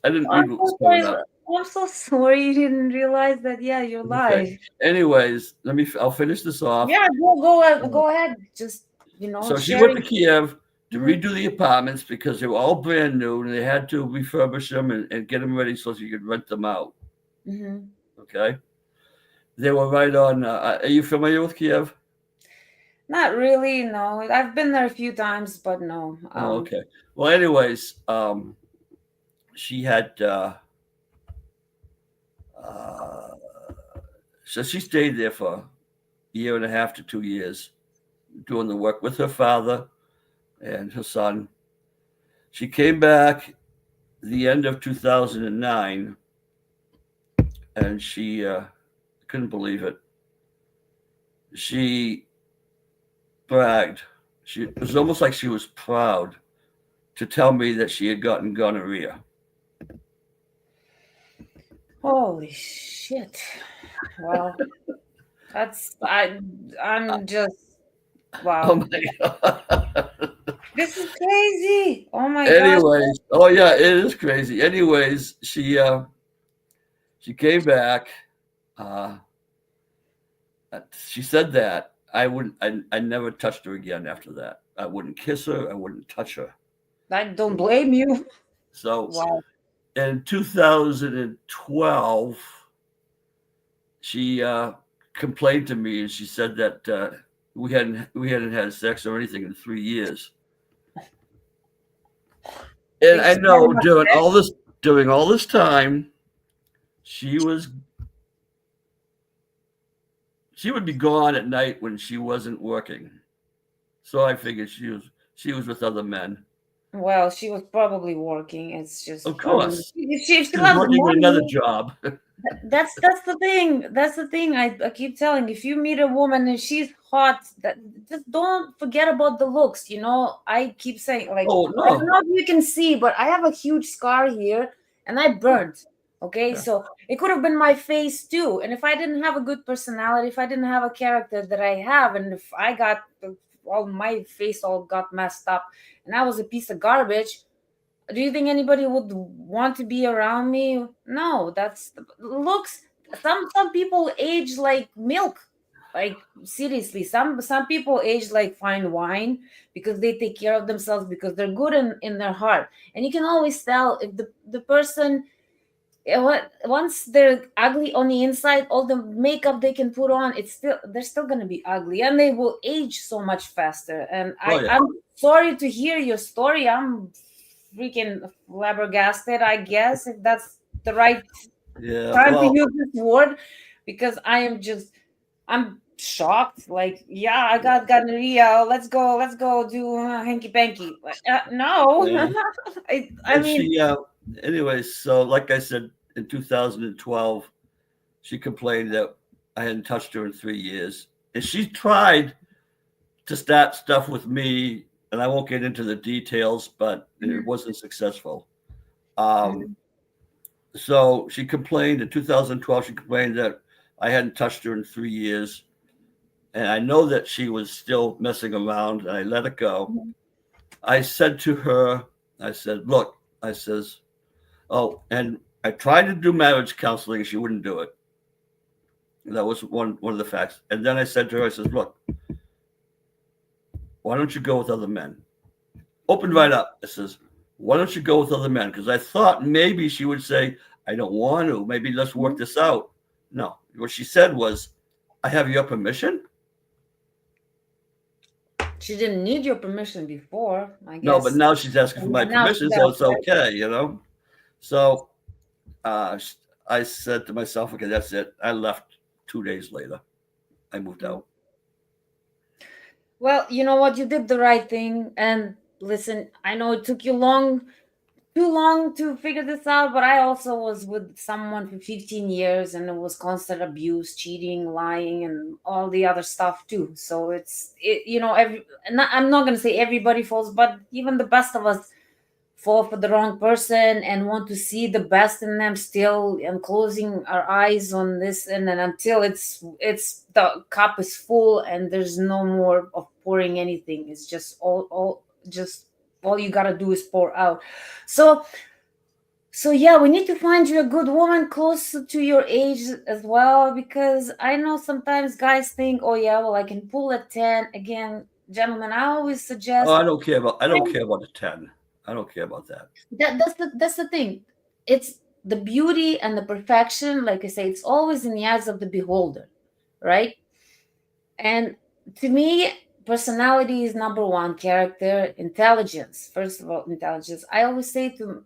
going on. I'm so sorry you didn't realize that. Yeah, you're live. Okay. Anyways, I'll finish this off. Yeah, go ahead. Just So she sharing. went to Kiev to Mhm. redo the apartments because they were all brand new and they had to refurbish them and get them ready so you could rent them out. Mhm. Okay. They were right on. Are you familiar with Kiev? Not really. No, I've been there a few times, but no. Oh, okay. Well, anyways, she had. So she stayed there for a year and a half to 2 years, doing the work with her father and her son. She came back the end of 2009, and she couldn't believe it. She bragged. It was almost like she was proud to tell me that she had gotten gonorrhea. Holy shit! Wow, I'm just wow. Oh my God. This is crazy. Oh my god. Anyways, oh yeah, it is crazy. Anyways, she came back. She said that I never touched her again after that. I wouldn't kiss her. I wouldn't touch her. I don't blame you. So Wow. in 2012, she complained to me and she said that we hadn't had sex or anything in 3 years. And I know during all this time, she would be gone at night when she wasn't working. So I figured she was with other men. Well, she was probably working. It's just, Of course. She She was working with another job. That's the thing. That's the thing. I keep telling. If you meet a woman and she's hot, just don't forget about the looks. I keep saying, like, Oh, no. I don't know if you can see, but I have a huge scar here, and I burned. Okay, Yeah. so it could have been my face too. And if I didn't have a good personality, if I didn't have a character that I have, and if I got my face all got messed up, and I was a piece of garbage, do you think anybody would want to be around me? No, that's looks. Some people age like milk. Like seriously, some people age like fine wine because they take care of themselves because they're good in their heart. And you can always tell if the person, once they're ugly on the inside, all the makeup they can put on, they're still gonna be ugly, and they will age so much faster. And I'm sorry to hear your story. I'm freaking flabbergasted, I guess, if that's the right time to use this word, because I'm shocked. Like, yeah, I got gonorrhea. Let's go do hanky panky. No. Yeah. I mean, Anyways, so like I said, in 2012, she complained that I hadn't touched her in 3 years. And she tried to start stuff with me, and I won't get into the details, but it wasn't successful. So she complained in 2012, she complained that I hadn't touched her in 3 years. And I know that she was still messing around, and I let it go. I said to her, I said, look, I says, oh, and I tried to do marriage counseling, and she wouldn't do it. That was one of the facts. And then I said to her, I says, look, why don't you go with other men? Opened right up. I says, why don't you go with other men? Because I thought maybe she would say, I don't want to. Maybe let's work this out. No. What she said was, I have your permission? she didn't need your permission before, I guess. No, but now she's asking for my permission, so it's okay, So I said to myself, okay, that's it. I left 2 days later. I moved out. Well, you know what? You did the right thing. And listen, I know it took you long too long to figure this out, but I also was with someone for 15 years and it was constant abuse, cheating, lying, and all the other stuff too. So I'm not going to say everybody falls, but even the best of us fall for the wrong person and want to see the best in them still, and closing our eyes on this, and then until it's the cup is full and there's no more of pouring anything. It's just all you gotta do is pour out. So yeah, we need to find you a good woman close to your age as well, because I know sometimes guys think, oh yeah, well I can pull a 10. Again, gentlemen, I always suggest, Oh, I don't care about the 10. I don't care about that. that's the thing. It's the beauty and the perfection, like I say, it's always in the eyes of the beholder, right? And to me, personality is number one, character, intelligence. First of all, intelligence. I always say to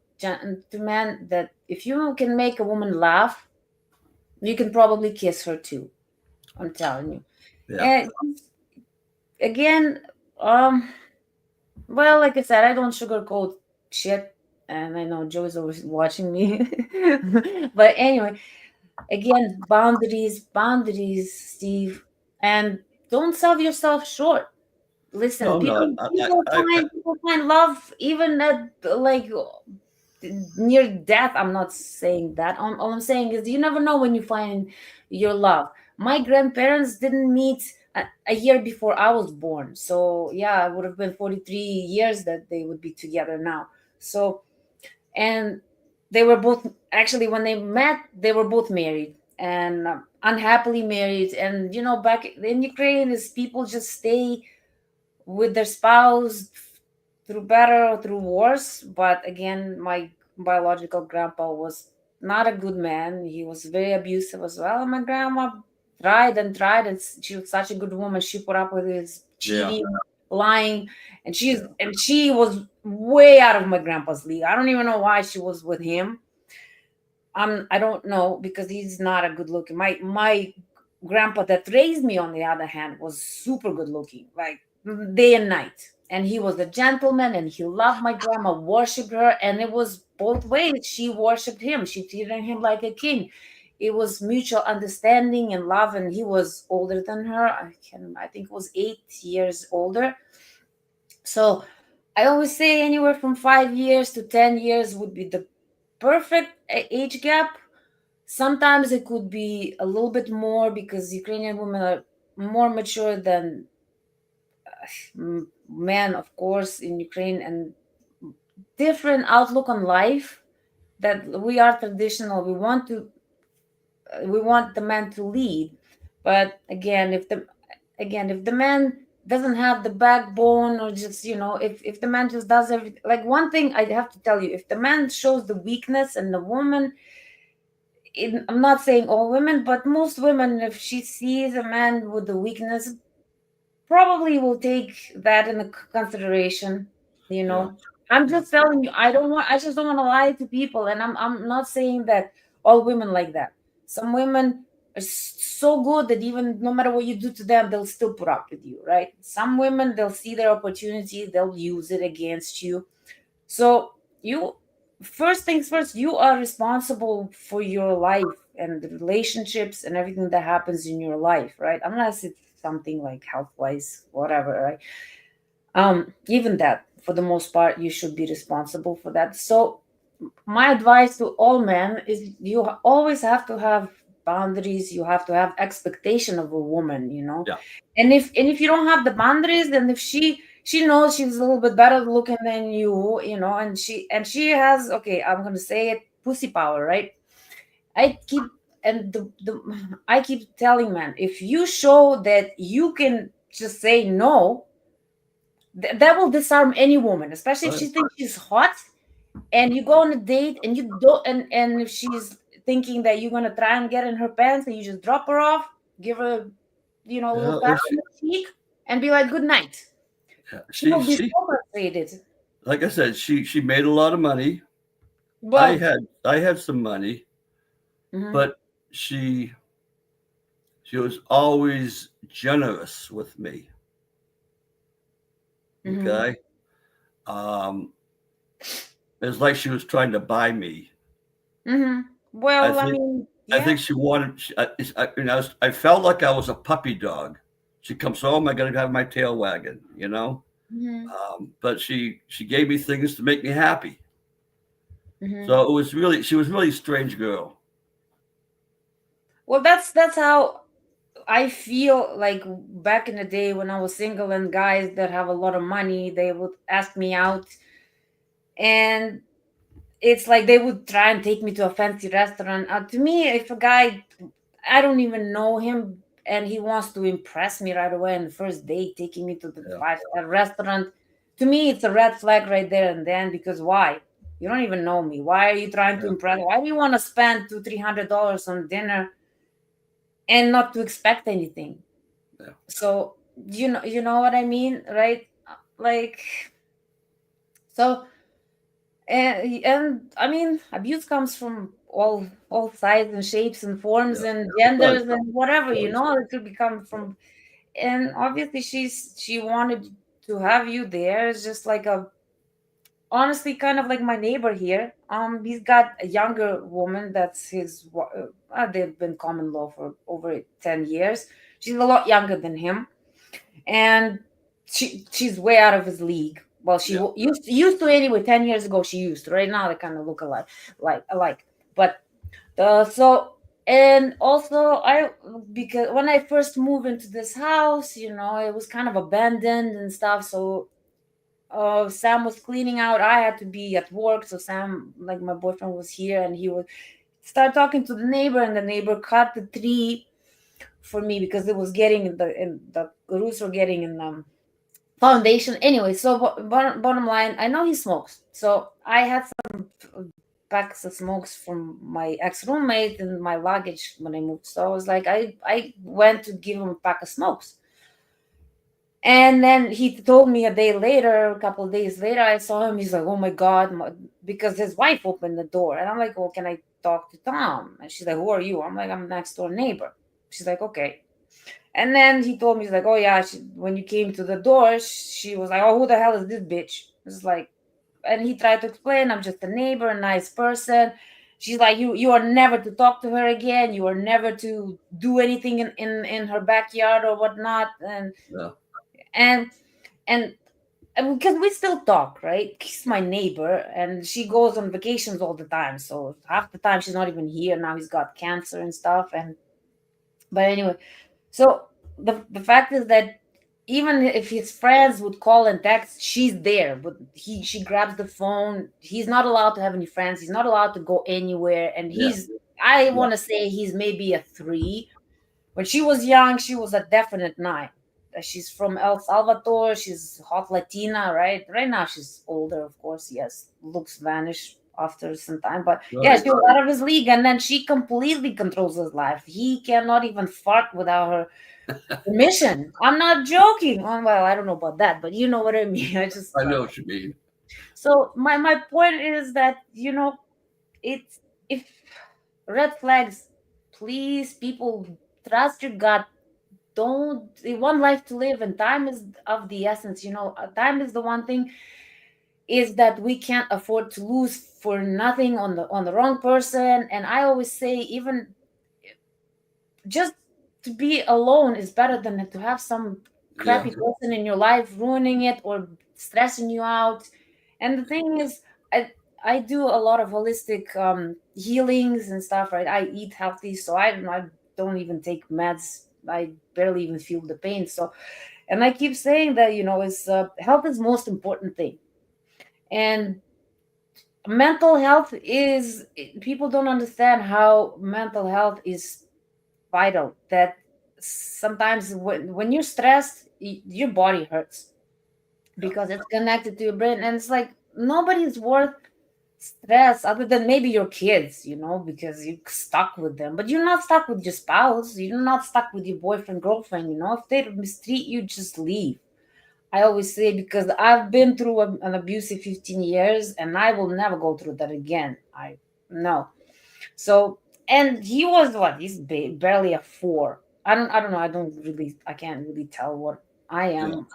men that if you can make a woman laugh, you can probably kiss her too. I'm telling you. Yeah. And again, well, like I said, I don't sugarcoat shit, and I know Joe's always watching me. But anyway, again, boundaries, Steve, and don't sell yourself short. Listen, No, people no. people find love even at like near death. I'm not saying that. All I'm saying is you never know when you find your love. My grandparents didn't meet a year before I was born, so yeah, it would have been 43 years that they would be together now. So, and they were both, actually when they met, they were both married and unhappily married. And back in Ukraine, is people just stay with their spouse through better or through worse. But again, my biological grandpa was not a good man. He was very abusive as well. And my grandma tried and tried, and she was such a good woman. She put up with his cheating, lying, and she was way out of my grandpa's league. I don't even know why she was with him. I don't know, because he's not a good looking. My grandpa that raised me, on the other hand, was super good looking, like day and night. And he was a gentleman, and he loved my grandma, worshipped her, and it was both ways. She worshipped him. She treated him like a king. It was mutual understanding and love, and he was older than her. I think it was 8 years older. So I always say anywhere from 5 years to 10 years would be the perfect age gap. Sometimes it could be a little bit more, because Ukrainian women are more mature than men, of course, in Ukraine, and different outlook on life. That we are traditional. We want the man to lead, but again, if the man doesn't have the backbone, or just if the man just does everything, like one thing I have to tell you, if the man shows the weakness, and the woman, I'm not saying all women, but most women, if she sees a man with the weakness, probably will take that into consideration. I'm just telling you, I just don't want to lie to people, and I'm not saying that all women like that. Some women are so good that even no matter what you do to them, they'll still put up with you, right? Some women, they'll see their opportunity, they'll use it against you. So first things first, you are responsible for your life and the relationships and everything that happens in your life, right? Unless it's something like health-wise, whatever, right? Even that, for the most part, you should be responsible for that. So my advice to all men is you always have to have boundaries. You have to have expectation of a woman, Yeah. And if you don't have the boundaries, then if she knows she's a little bit better looking than you, and she has, okay, I'm gonna say it, pussy power, right? I keep telling men, if you show that you can just say no, that will disarm any woman, especially if she thinks she's hot, and you go on a date and you don't, and if she's thinking that you're gonna try and get in her pants, and you just drop her off, give her, a little pat on the cheek, and be like, good night. She will be so frustrated. Like I said, she made a lot of money. Well, I had some money, but she was always generous with me. Okay. It's like she was trying to buy me. Well, I think- mean, I yeah. think she wanted. I felt like I was a puppy dog. She comes home, I got to have my tail wagging, you know. But she gave me things to make me happy. So it was she was really a strange girl. Well, that's how I feel like back in the day when I was single, and guys that have a lot of money, they would ask me out, and it's like they would try and take me to a fancy restaurant. To me, if a guy, I don't even know him, and he wants to impress me right away on the first date, taking me to the five-star restaurant, to me, it's a red flag right there and then. Because why? You don't even know me. Why are you trying to impress? Why do you want to spend $200-300 on dinner and not to expect anything? So you know what I mean, right? Like, so. And I mean, abuse comes from all sizes and shapes and forms and genders and whatever, you know. It could become from, and obviously she wanted to have you there. It's just like a, honestly, kind of like my neighbor here. He's got a younger woman that's they've been common law for over 10 years. She's a lot younger than him, and she's way out of his league. Well, she used to anyway. 10 years ago, she used to. Right now, they kind of look alike. But so, and also because when I first moved into this house, you know, it was kind of abandoned and stuff. So Sam was cleaning out. I had to be at work, so Sam, like my boyfriend, was here, and he would start talking to the neighbor, and the neighbor cut the tree for me because it was getting the roots were getting in foundation. Anyway, so bottom line, I know he smokes, so I had some packs of smokes from my ex-roommate in my luggage when I moved. So I was like, I went to give him a pack of smokes. And then he told me a couple of days later, I saw him. He's like, oh my God, because his wife opened the door. And I'm like, well, can I talk to Tom? And she's like, who are you? I'm like, I'm a next door neighbor. She's like, okay. And then he told me, he's like, oh yeah, when you came to the door, she was like, oh, who the hell is this bitch? It's like, and he tried to explain, I'm just a neighbor, a nice person. She's like, you are never to talk to her again. You are never to do anything in her backyard or whatnot. And because we still talk, right? He's my neighbor, and she goes on vacations all the time. So half the time she's not even here. Now he's got cancer and stuff. But anyway, so the fact is that even if his friends would call and text, she's there. But she grabs the phone. He's not allowed to have any friends. He's not allowed to go anywhere. And I want to say he's maybe a 3. When she was young, she was a definite 9. She's from El Salvador. She's hot Latina, right? Right now she's older, of course. Yes, looks vanish after some time, but she was out of his league, and then she completely controls his life. He cannot even fart without her permission. I'm not joking. Well, I don't know about that, but you know what I mean. I know what you mean. So my point is that, you know, it's, if red flags, please, people, trust your gut. Don't, one life to live, and time is of the essence. You know, time is the one thing is that we can't afford to lose for nothing on the wrong person. And I always say, even just to be alone is better than to have some crappy person in your life ruining it or stressing you out. And the thing is, I do a lot of holistic healings and stuff, right? I eat healthy, so I don't even take meds. I barely even feel the pain. So, and I keep saying that, you know, is health is most important thing. And mental health is, people don't understand how mental health is vital. That sometimes when you're stressed, your body hurts because it's connected to your brain. And it's like, nobody's worth stress other than maybe your kids, you know, because you're stuck with them. But you're not stuck with your spouse. You're not stuck with your boyfriend, girlfriend. You know, if they mistreat you, just leave. I always say, because I've been through an abusive 15 years, and I will never go through that again. I know. So, and he was what? He's barely a 4. I don't know. I can't really tell what I am.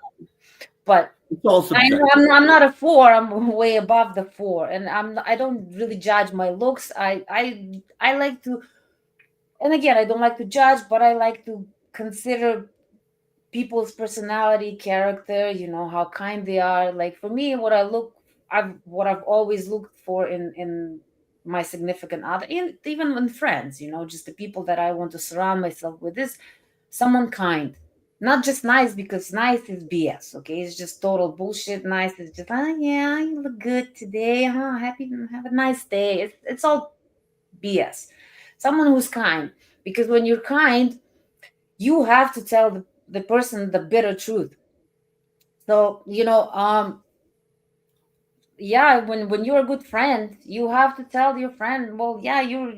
But It's all I subjective. know I'm not a 4. I'm way above the 4, and I don't really judge my looks. I like to, and again, I don't like to judge, but I like to consider people's personality, character. You know how kind they are. Like for me, what I've always looked for in my significant other, even in friends. You know, just the people that I want to surround myself with is someone kind. Not just nice, because nice is BS, okay? It's just total bullshit. Nice is just, oh yeah, you look good today. Huh? Happy, have a nice day. It's all BS. Someone who's kind, because when you're kind, you have to tell the person the bitter truth. So yeah, when you're a good friend, you have to tell your friend, well, yeah, you're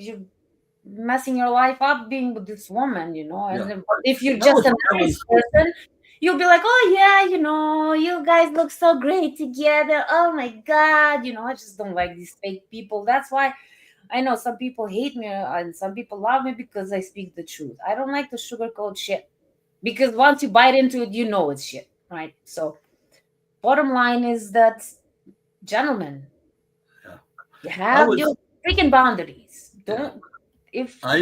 messing your life up being with this woman, and Yeah. then, but if you're That just a was nice person, you'll be like, oh yeah, you guys look so great together. Oh my god, I just don't like these fake people. That's why I know some people hate me and some people love me, because I speak the truth. I don't like to sugarcoat shit, because once you bite into it, it's shit, right? So bottom line is that, gentlemen, Yeah. you I have your was freaking boundaries. Yeah. Don't if I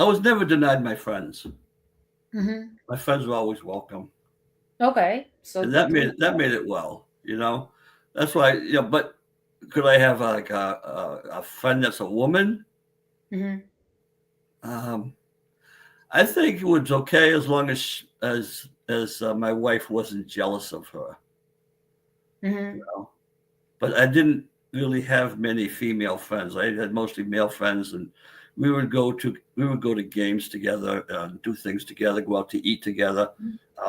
was never denied my friends. Mhm. My friends were always welcome, Okay, so and good. that made it well. That's why. But could I have like a friend that's a woman? Mhm. Um, I think it was okay as long as my wife wasn't jealous of her. Mhm. But I didn't really have many female friends. I had mostly male friends, and we would go to games together, do things together, go out to eat together.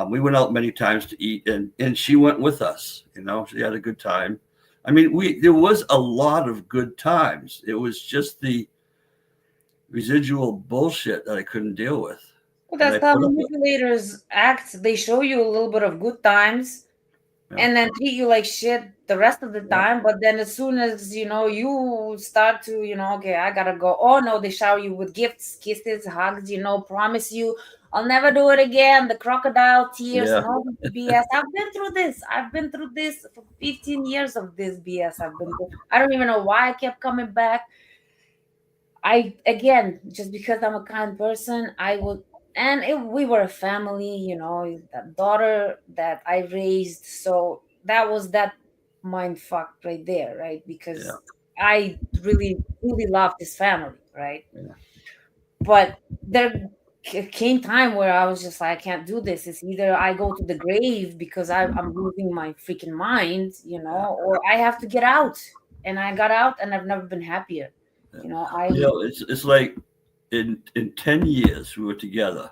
We went out many times to eat, and she went with us. She had a good time. I mean, there was a lot of good times. It was just the residual bullshit that I couldn't deal with. Well, And I that's how put up with manipulators act. They show you a little bit of good times Yeah. and then treat you like shit the rest of the Yeah. time. But then as soon as you start to, okay, I gotta go. Oh no, they shower you with gifts, kisses, hugs, promise you I'll never do it again. The crocodile tears Yeah. and all this BS. I've been through this. I've been through this for 15 years of this BS. I've been through. I don't even know why I kept coming back. Again, just because I'm a kind person, I would, and we were a family, that daughter that I raised. So that was that mind fuck right there, right? Because Yeah. I really, really love this family, right? Yeah. But there came time where I was just like, I can't do this. It's either I go to the grave because I'm losing my freaking mind, or I have to get out. And I got out, and I've never been happier. It's like in 10 years we were together.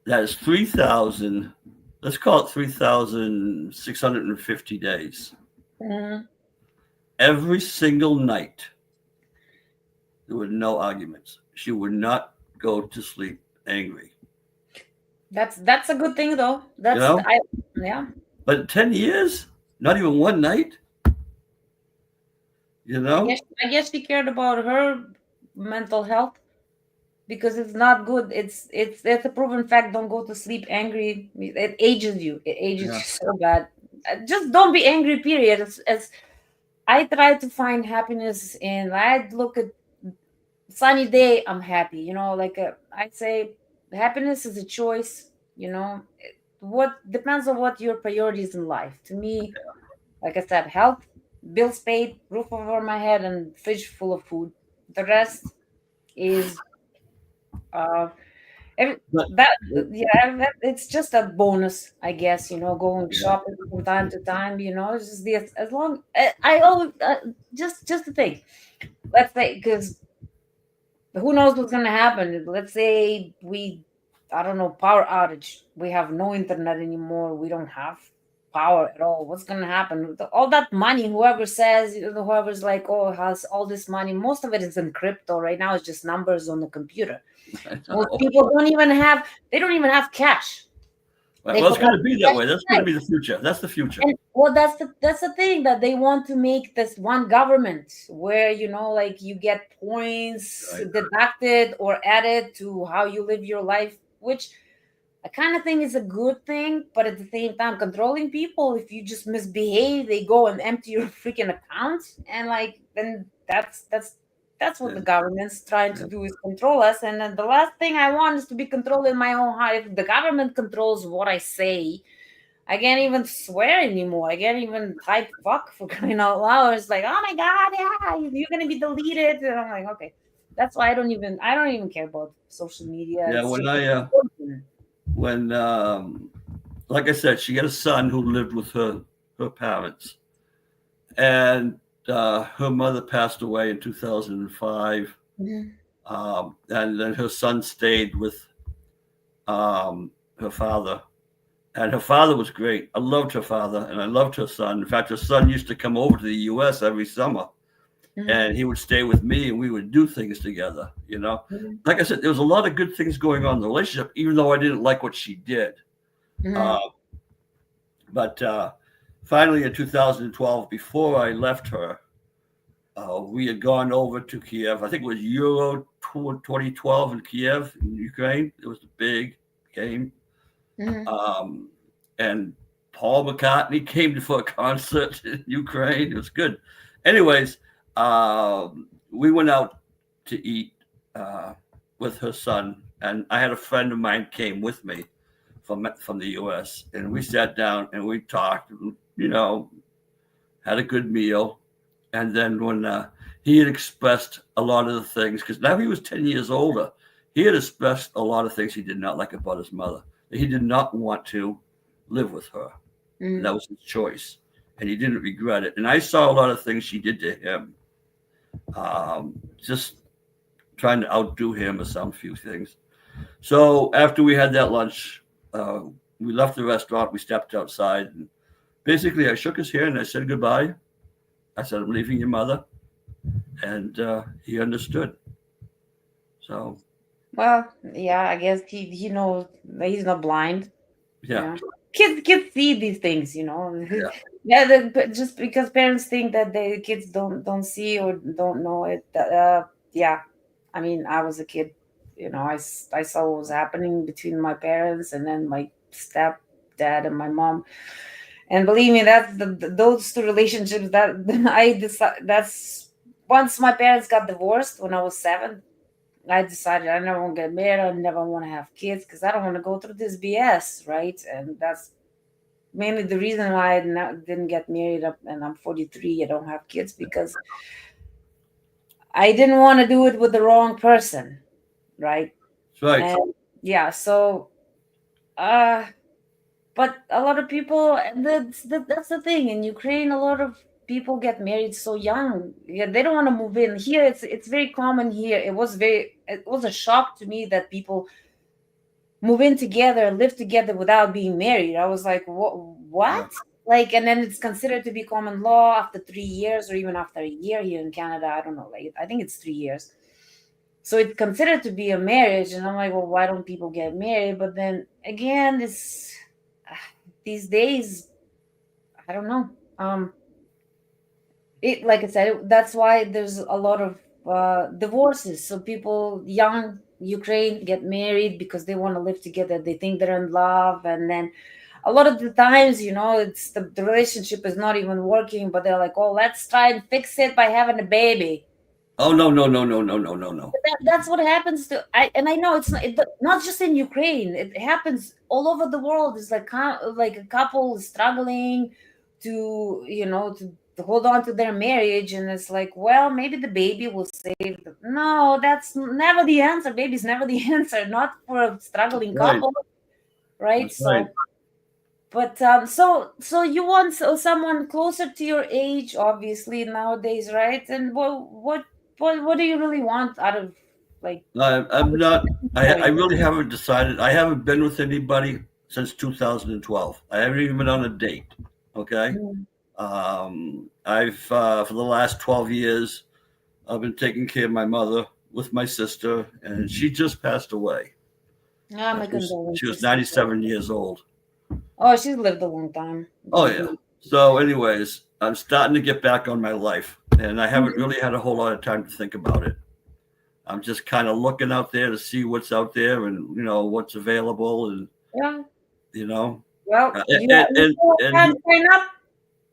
That is 3,000. Let's call it 3,650 days. Mhm. Every single night, there were no arguments. She would not go to sleep angry. That's a good thing, though. Yeah. But 10 years, not even one night. I guess she cared about her mental health, because it's not good. It's a proven fact. Don't go to sleep angry. It ages you. It ages Yeah. you so bad. Just don't be angry. Period. As I try to find happiness, and I look at sunny day, I'm happy. I'd say happiness is a choice. What depends on what your priorities in life. To me, like I said, health, bills paid, roof over my head, and fridge full of food. The rest is uh But it's just a bonus, I guess. Going yeah, shopping from time to time. It's just this. As long I always just to think. Let's say, because who knows what's gonna happen. Let's say I don't know, power outage. We have no internet anymore. We don't have power at all. What's gonna happen? All that money, whoever's like, oh, has all this money. Most of it is in crypto right now. It's just numbers on the computer. Most people they don't even have cash. Well, They it's going forgot to be that way. That's going to be the future. That's the future. And that's the thing, that they want to make this one government where like you get points Right. deducted or added to how you live your life, which I kind of think it's a good thing, but at the same time, controlling people, if you just misbehave, they go and empty your freaking account, and like then that's what the government's trying to do, is control us. And then the last thing I want is to be controlled in my own heart. If the government controls what I say, I can't even swear anymore. I can't even type fuck, for crying out loud. It's like, oh my god, yeah, you're gonna be deleted. And I'm like, okay. That's why I don't even care about social media. Yeah, It's when just when like I said, she had a son who lived with her parents, and her mother passed away in 2005. And then her son stayed with her father, and her father was great. I loved her father, and I loved her son. In fact, her son used to come over to the U.S. every summer, and he would stay with me, and we would do things together. You know, like I said, there was a lot of good things going on in the relationship, even though I didn't like what she did. But finally, in 2012, before I left her, we had gone over to Kiev. I think it was Euro 2012 in Kiev, in Ukraine. It was a big game. And Paul McCartney came for a concert in Ukraine. It was good. Anyways, we went out to eat with her son, and I had a friend of mine came with me from the U.S., and we sat down and we talked, you know, had a good meal. And then when he had expressed a lot of the things, because now he was 10 years older, he had expressed a lot of things he did not like about his mother. He did not want to live with her. That was his choice, and he didn't regret it. And I saw a lot of things she did to him, just trying to outdo him or some few things. So after we had that lunch, we left the restaurant. We stepped outside, and basically I shook his hand and I said goodbye. I said, I'm leaving your mother. And he understood. So. Well, yeah, I guess he knows that he's not blind. Yeah. Kids see these things, you know. Yeah. Just because parents think that the kids don't see or don't know it. Yeah. I mean, I was a kid, you know, I saw what was happening between my parents and then my stepdad and my mom. And believe me, that's those two relationships that I decided. That's once my parents got divorced when I was 7. I decided I never want to get married. I never want to have kids because I don't want to go through this BS, right? And that's mainly the reason why I didn't get married. And I'm 43. I don't have kids because I didn't want to do it with the wrong person, right? That's right. And yeah. So, but a lot of people, that's the thing in Ukraine. A lot of people get married so young. Yeah, they don't want to move in. Here, it's very common. Here, it was a shock to me that people move in together, live together without being married. I was like, what? Like, and then it's considered to be common law after 3 years or even after a year here in Canada. I don't know. Like, I think it's 3 years. So it's considered to be a marriage, and I'm like, well, why don't people get married? But then again, these days, I don't know. Like I said, that's why there's a lot of divorces. So people, young Ukraine, get married because they want to live together. They think they're in love, and then a lot of the times, you know, it's the relationship is not even working, but they're like, oh, let's try and fix it by having a baby. Oh no. That's what happens to I know it's not just in Ukraine. It happens all over the world. It's like a couple struggling to, you know, to hold on to their marriage, and it's like, well, maybe the baby will save them. No, that's never the answer. Baby's never the answer, not for a struggling couple, right? That's so right. But so you want someone closer to your age, obviously nowadays, right? And what do you really want out of, like? I'm not. I really haven't decided. I haven't been with anybody since 2012. I haven't even been on a date. Okay. I've for the last 12 years, I've been taking care of my mother with my sister, and she just passed away. Ah, my condolences. She was 97 years old. Oh, she's lived a long time. Oh yeah. So, anyways, I'm starting to get back on my life, and I haven't really had a whole lot of time to think about it. I'm just kind of looking out there to see what's out there and, you know, what's available. And Yeah. You know, Well, Uh, you, and you and, can sign up. and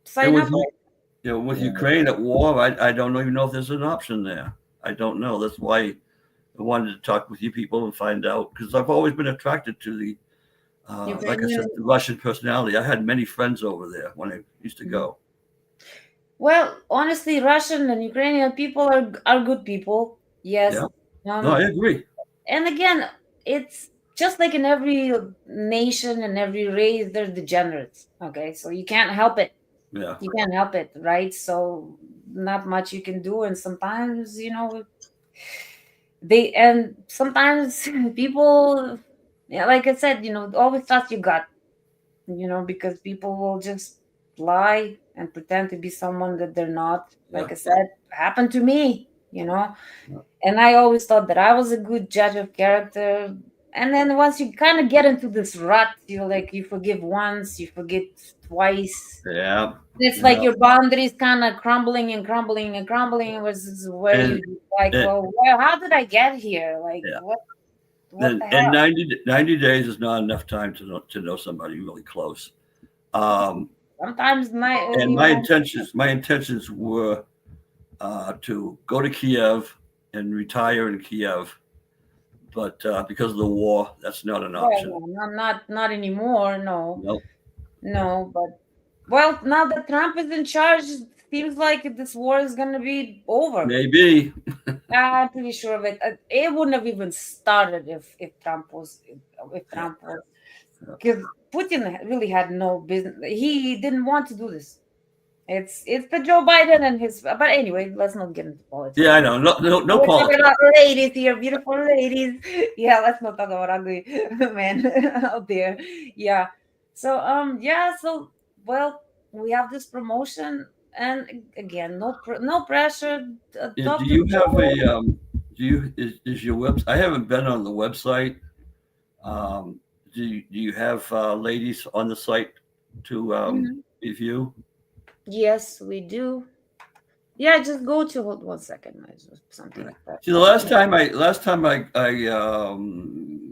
Sign with up. with Ukraine at war, I don't even know if there's an option there. I don't know. That's why I wanted to talk with you people and find out, because I've always been attracted to the, like I Ukrainian. said, the Russian personality. I had many friends over there when I used to go. Well, honestly, Russian and Ukrainian people are good people. Yes. Yeah. No, I agree. And again, it's just like in every nation and every race, there's degenerates. Okay, so you can't help it. Yeah. You can't help it, right? So not much you can do, and sometimes sometimes people, yeah, like I said, always trust your gut, because people will just lie and pretend to be someone that they're not. Like Yeah. I said, happened to me, and I always thought that I was a good judge of character. And then once you kind of get into this rut, you forgive once, you forget twice. Yeah. It's like your boundaries kind of crumbling and crumbling and crumbling, versus where And, you like, and, well, how did I get here? Like, yeah. what the And hell? 90 days is not enough time to know somebody really close. Sometimes And my intentions were to go to Kiev and retire in Kiev, but because of the war, that's not an option. Well, not anymore. No, Nope. no. But well, now that Trump is in charge, it seems like this war is gonna be over. Maybe. I'm pretty sure of it. It wouldn't have even started if Trump was because Putin really had no business. He didn't want to do this. It's the Joe Biden and his. But anyway, let's not get into politics. Yeah, I know. No We're politics. talking about ladies here, beautiful ladies. Yeah, let's not talk about ugly men out there. Yeah. So yeah. So well, we have this promotion, and again, no pressure. Do you have a is your website? I haven't been on the website. Do you have ladies on the site to review? Yes, we do. Yeah, just go to hold 1 second. Something like that. See, the last time I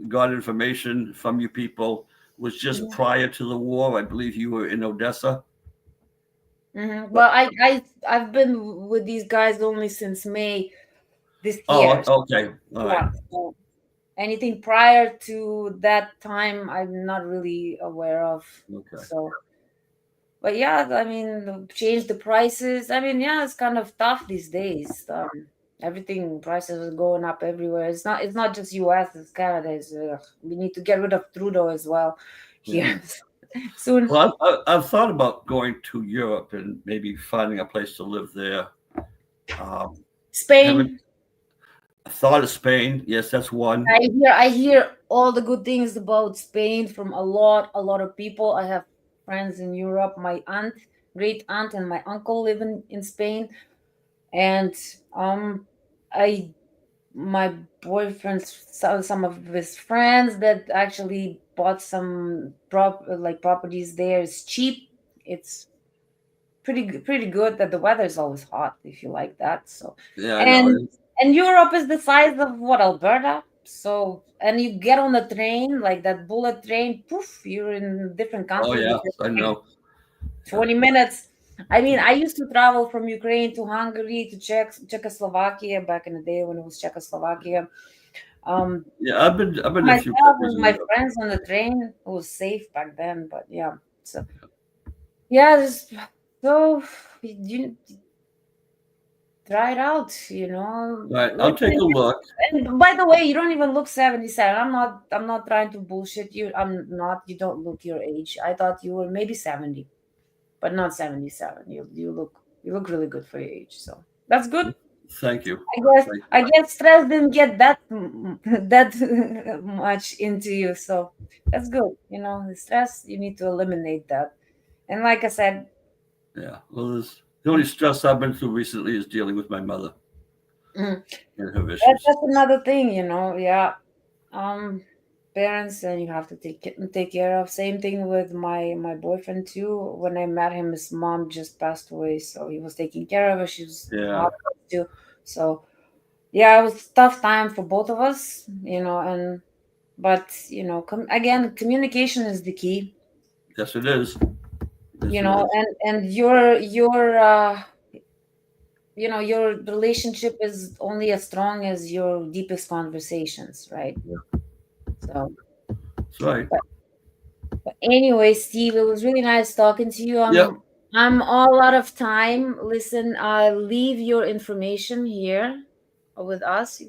got information from you people was just prior to the war. I believe you were in Odessa. Well, I've been with these guys only since May this year. Oh, okay. All right. So anything prior to that time, I'm not really aware of. Okay. So, but yeah, I mean, change the prices. I mean, yeah, it's kind of tough these days. Everything prices are going up everywhere. It's not just U.S. It's Canada. We need to get rid of Trudeau as well here soon. Well, I've thought about going to Europe and maybe finding a place to live there. Spain. I thought of Spain. Yes, that's one. I hear all the good things about Spain from a lot of people. I have friends in Europe. My great aunt, and my uncle live in Spain, and my boyfriend's some of his friends that actually bought some properties there. It's cheap. It's pretty good. That the weather is always hot if you like that. So yeah, I know. And Europe is the size of what, Alberta? So, and you get on the train, like that bullet train, poof, you're in a different country. Oh, yeah, I know. 20 minutes. I mean, I used to travel from Ukraine to Hungary to Czechoslovakia back in the day when it was Czechoslovakia. Yeah, I've been myself with my friends on the train. It was safe back then, but yeah. So, yeah, so you try it out, Right, I'll take a look. And by the way, you don't even look 77. I'm not trying to bullshit you. I'm not. You don't look your age. I thought you were maybe 70, but not 77. You look really good for your age. So that's good. Thank you. I guess stress didn't get that much into you. So that's good. The stress, you need to eliminate that. And like I said, yeah. Well, the only stress I've been through recently is dealing with my mother. And her issues. That's another thing, yeah. Parents, and you have to take care of. Same thing with my boyfriend too. When I met him, his mom just passed away, so he was taking care of her. She was too. So yeah, it was a tough time for both of us, and But you know, again, communication is the key. Yes, it is. Yes, You it know, is. and your you know, your relationship is only as strong as your deepest conversations, right? So, That's right. but anyway, Steve, it was really nice talking to you. Yep. I'm all out of time. Listen, leave your information here with us.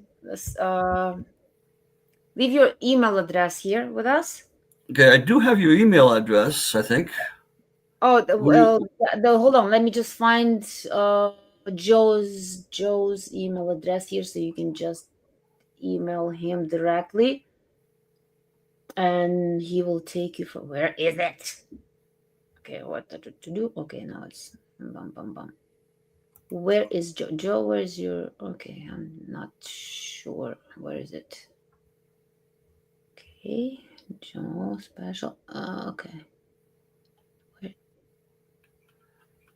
Leave your email address here with us. Okay, I do have your email address, I think. Oh, hold on. Let me just find Joe's email address here, so you can just email him directly, and he will take you from where is it? Okay, what to do? Okay, now it's bum bum bum. Where is Joe? Joe, where's your? Okay, I'm not sure. Where is it? Okay, Joe special. Okay. Where?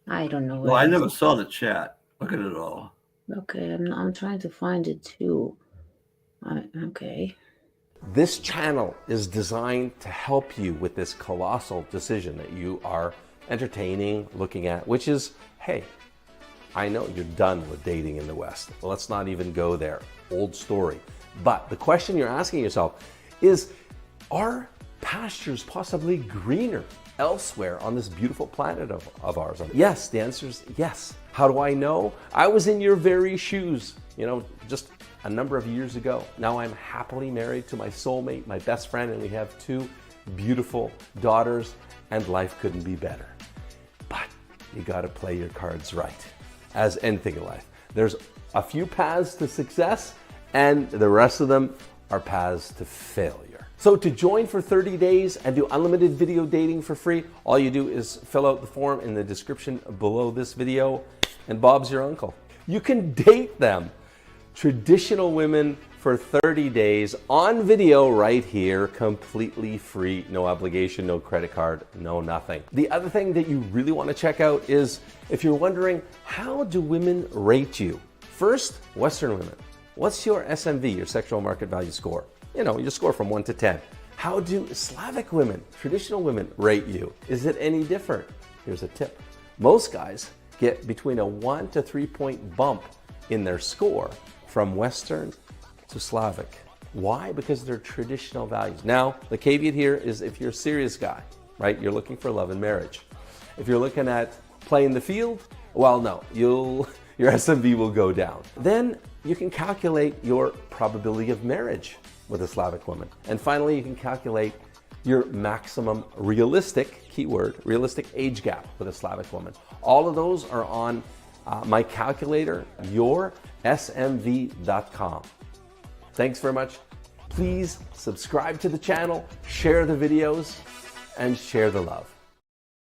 I don't know. Well, I Where is never it? saw the chat. Look at it all. Okay, I'm trying to find it too. Okay. This channel is designed to help you with this colossal decision that you are entertaining, looking at, which is, hey, I know you're done with dating in the West. Let's not even go there. Old story. But the question you're asking yourself is, are pastures possibly greener elsewhere on this beautiful planet of ours? Yes, the answer is yes. How do I know? I was in your very shoes, you know, just a number of years ago. Now I'm happily married to my soulmate, my best friend, and we have 2 beautiful daughters, and life couldn't be better. But you gotta play your cards right, as anything in life. There's a few paths to success, and the rest of them are paths to failure. So to join for 30 days and do unlimited video dating for free, all you do is fill out the form in the description below this video, and Bob's your uncle. You can date them, traditional women, for 30 days on video right here, completely free, no obligation, no credit card, no nothing. The other thing that you really want to check out is, if you're wondering, how do women rate you? First, Western women. What's your SMV, your sexual market value score? You know, your score from 1 to 10. How do Slavic women, traditional women, rate you? Is it any different? Here's a tip. Most guys get between a 1 to 3 point bump in their score from Western to Slavic. Why? Because they're traditional values. Now, the caveat here is if you're a serious guy, right? You're looking for love and marriage. If you're looking at playing the field, well, no, your SMV will go down. Then you can calculate your probability of marriage with a Slavic woman. And finally, you can calculate your maximum realistic, keyword, realistic age gap with a Slavic woman. All of those are on my calculator, yoursmv.com. Thanks very much. Please subscribe to the channel, share the videos, and share the love.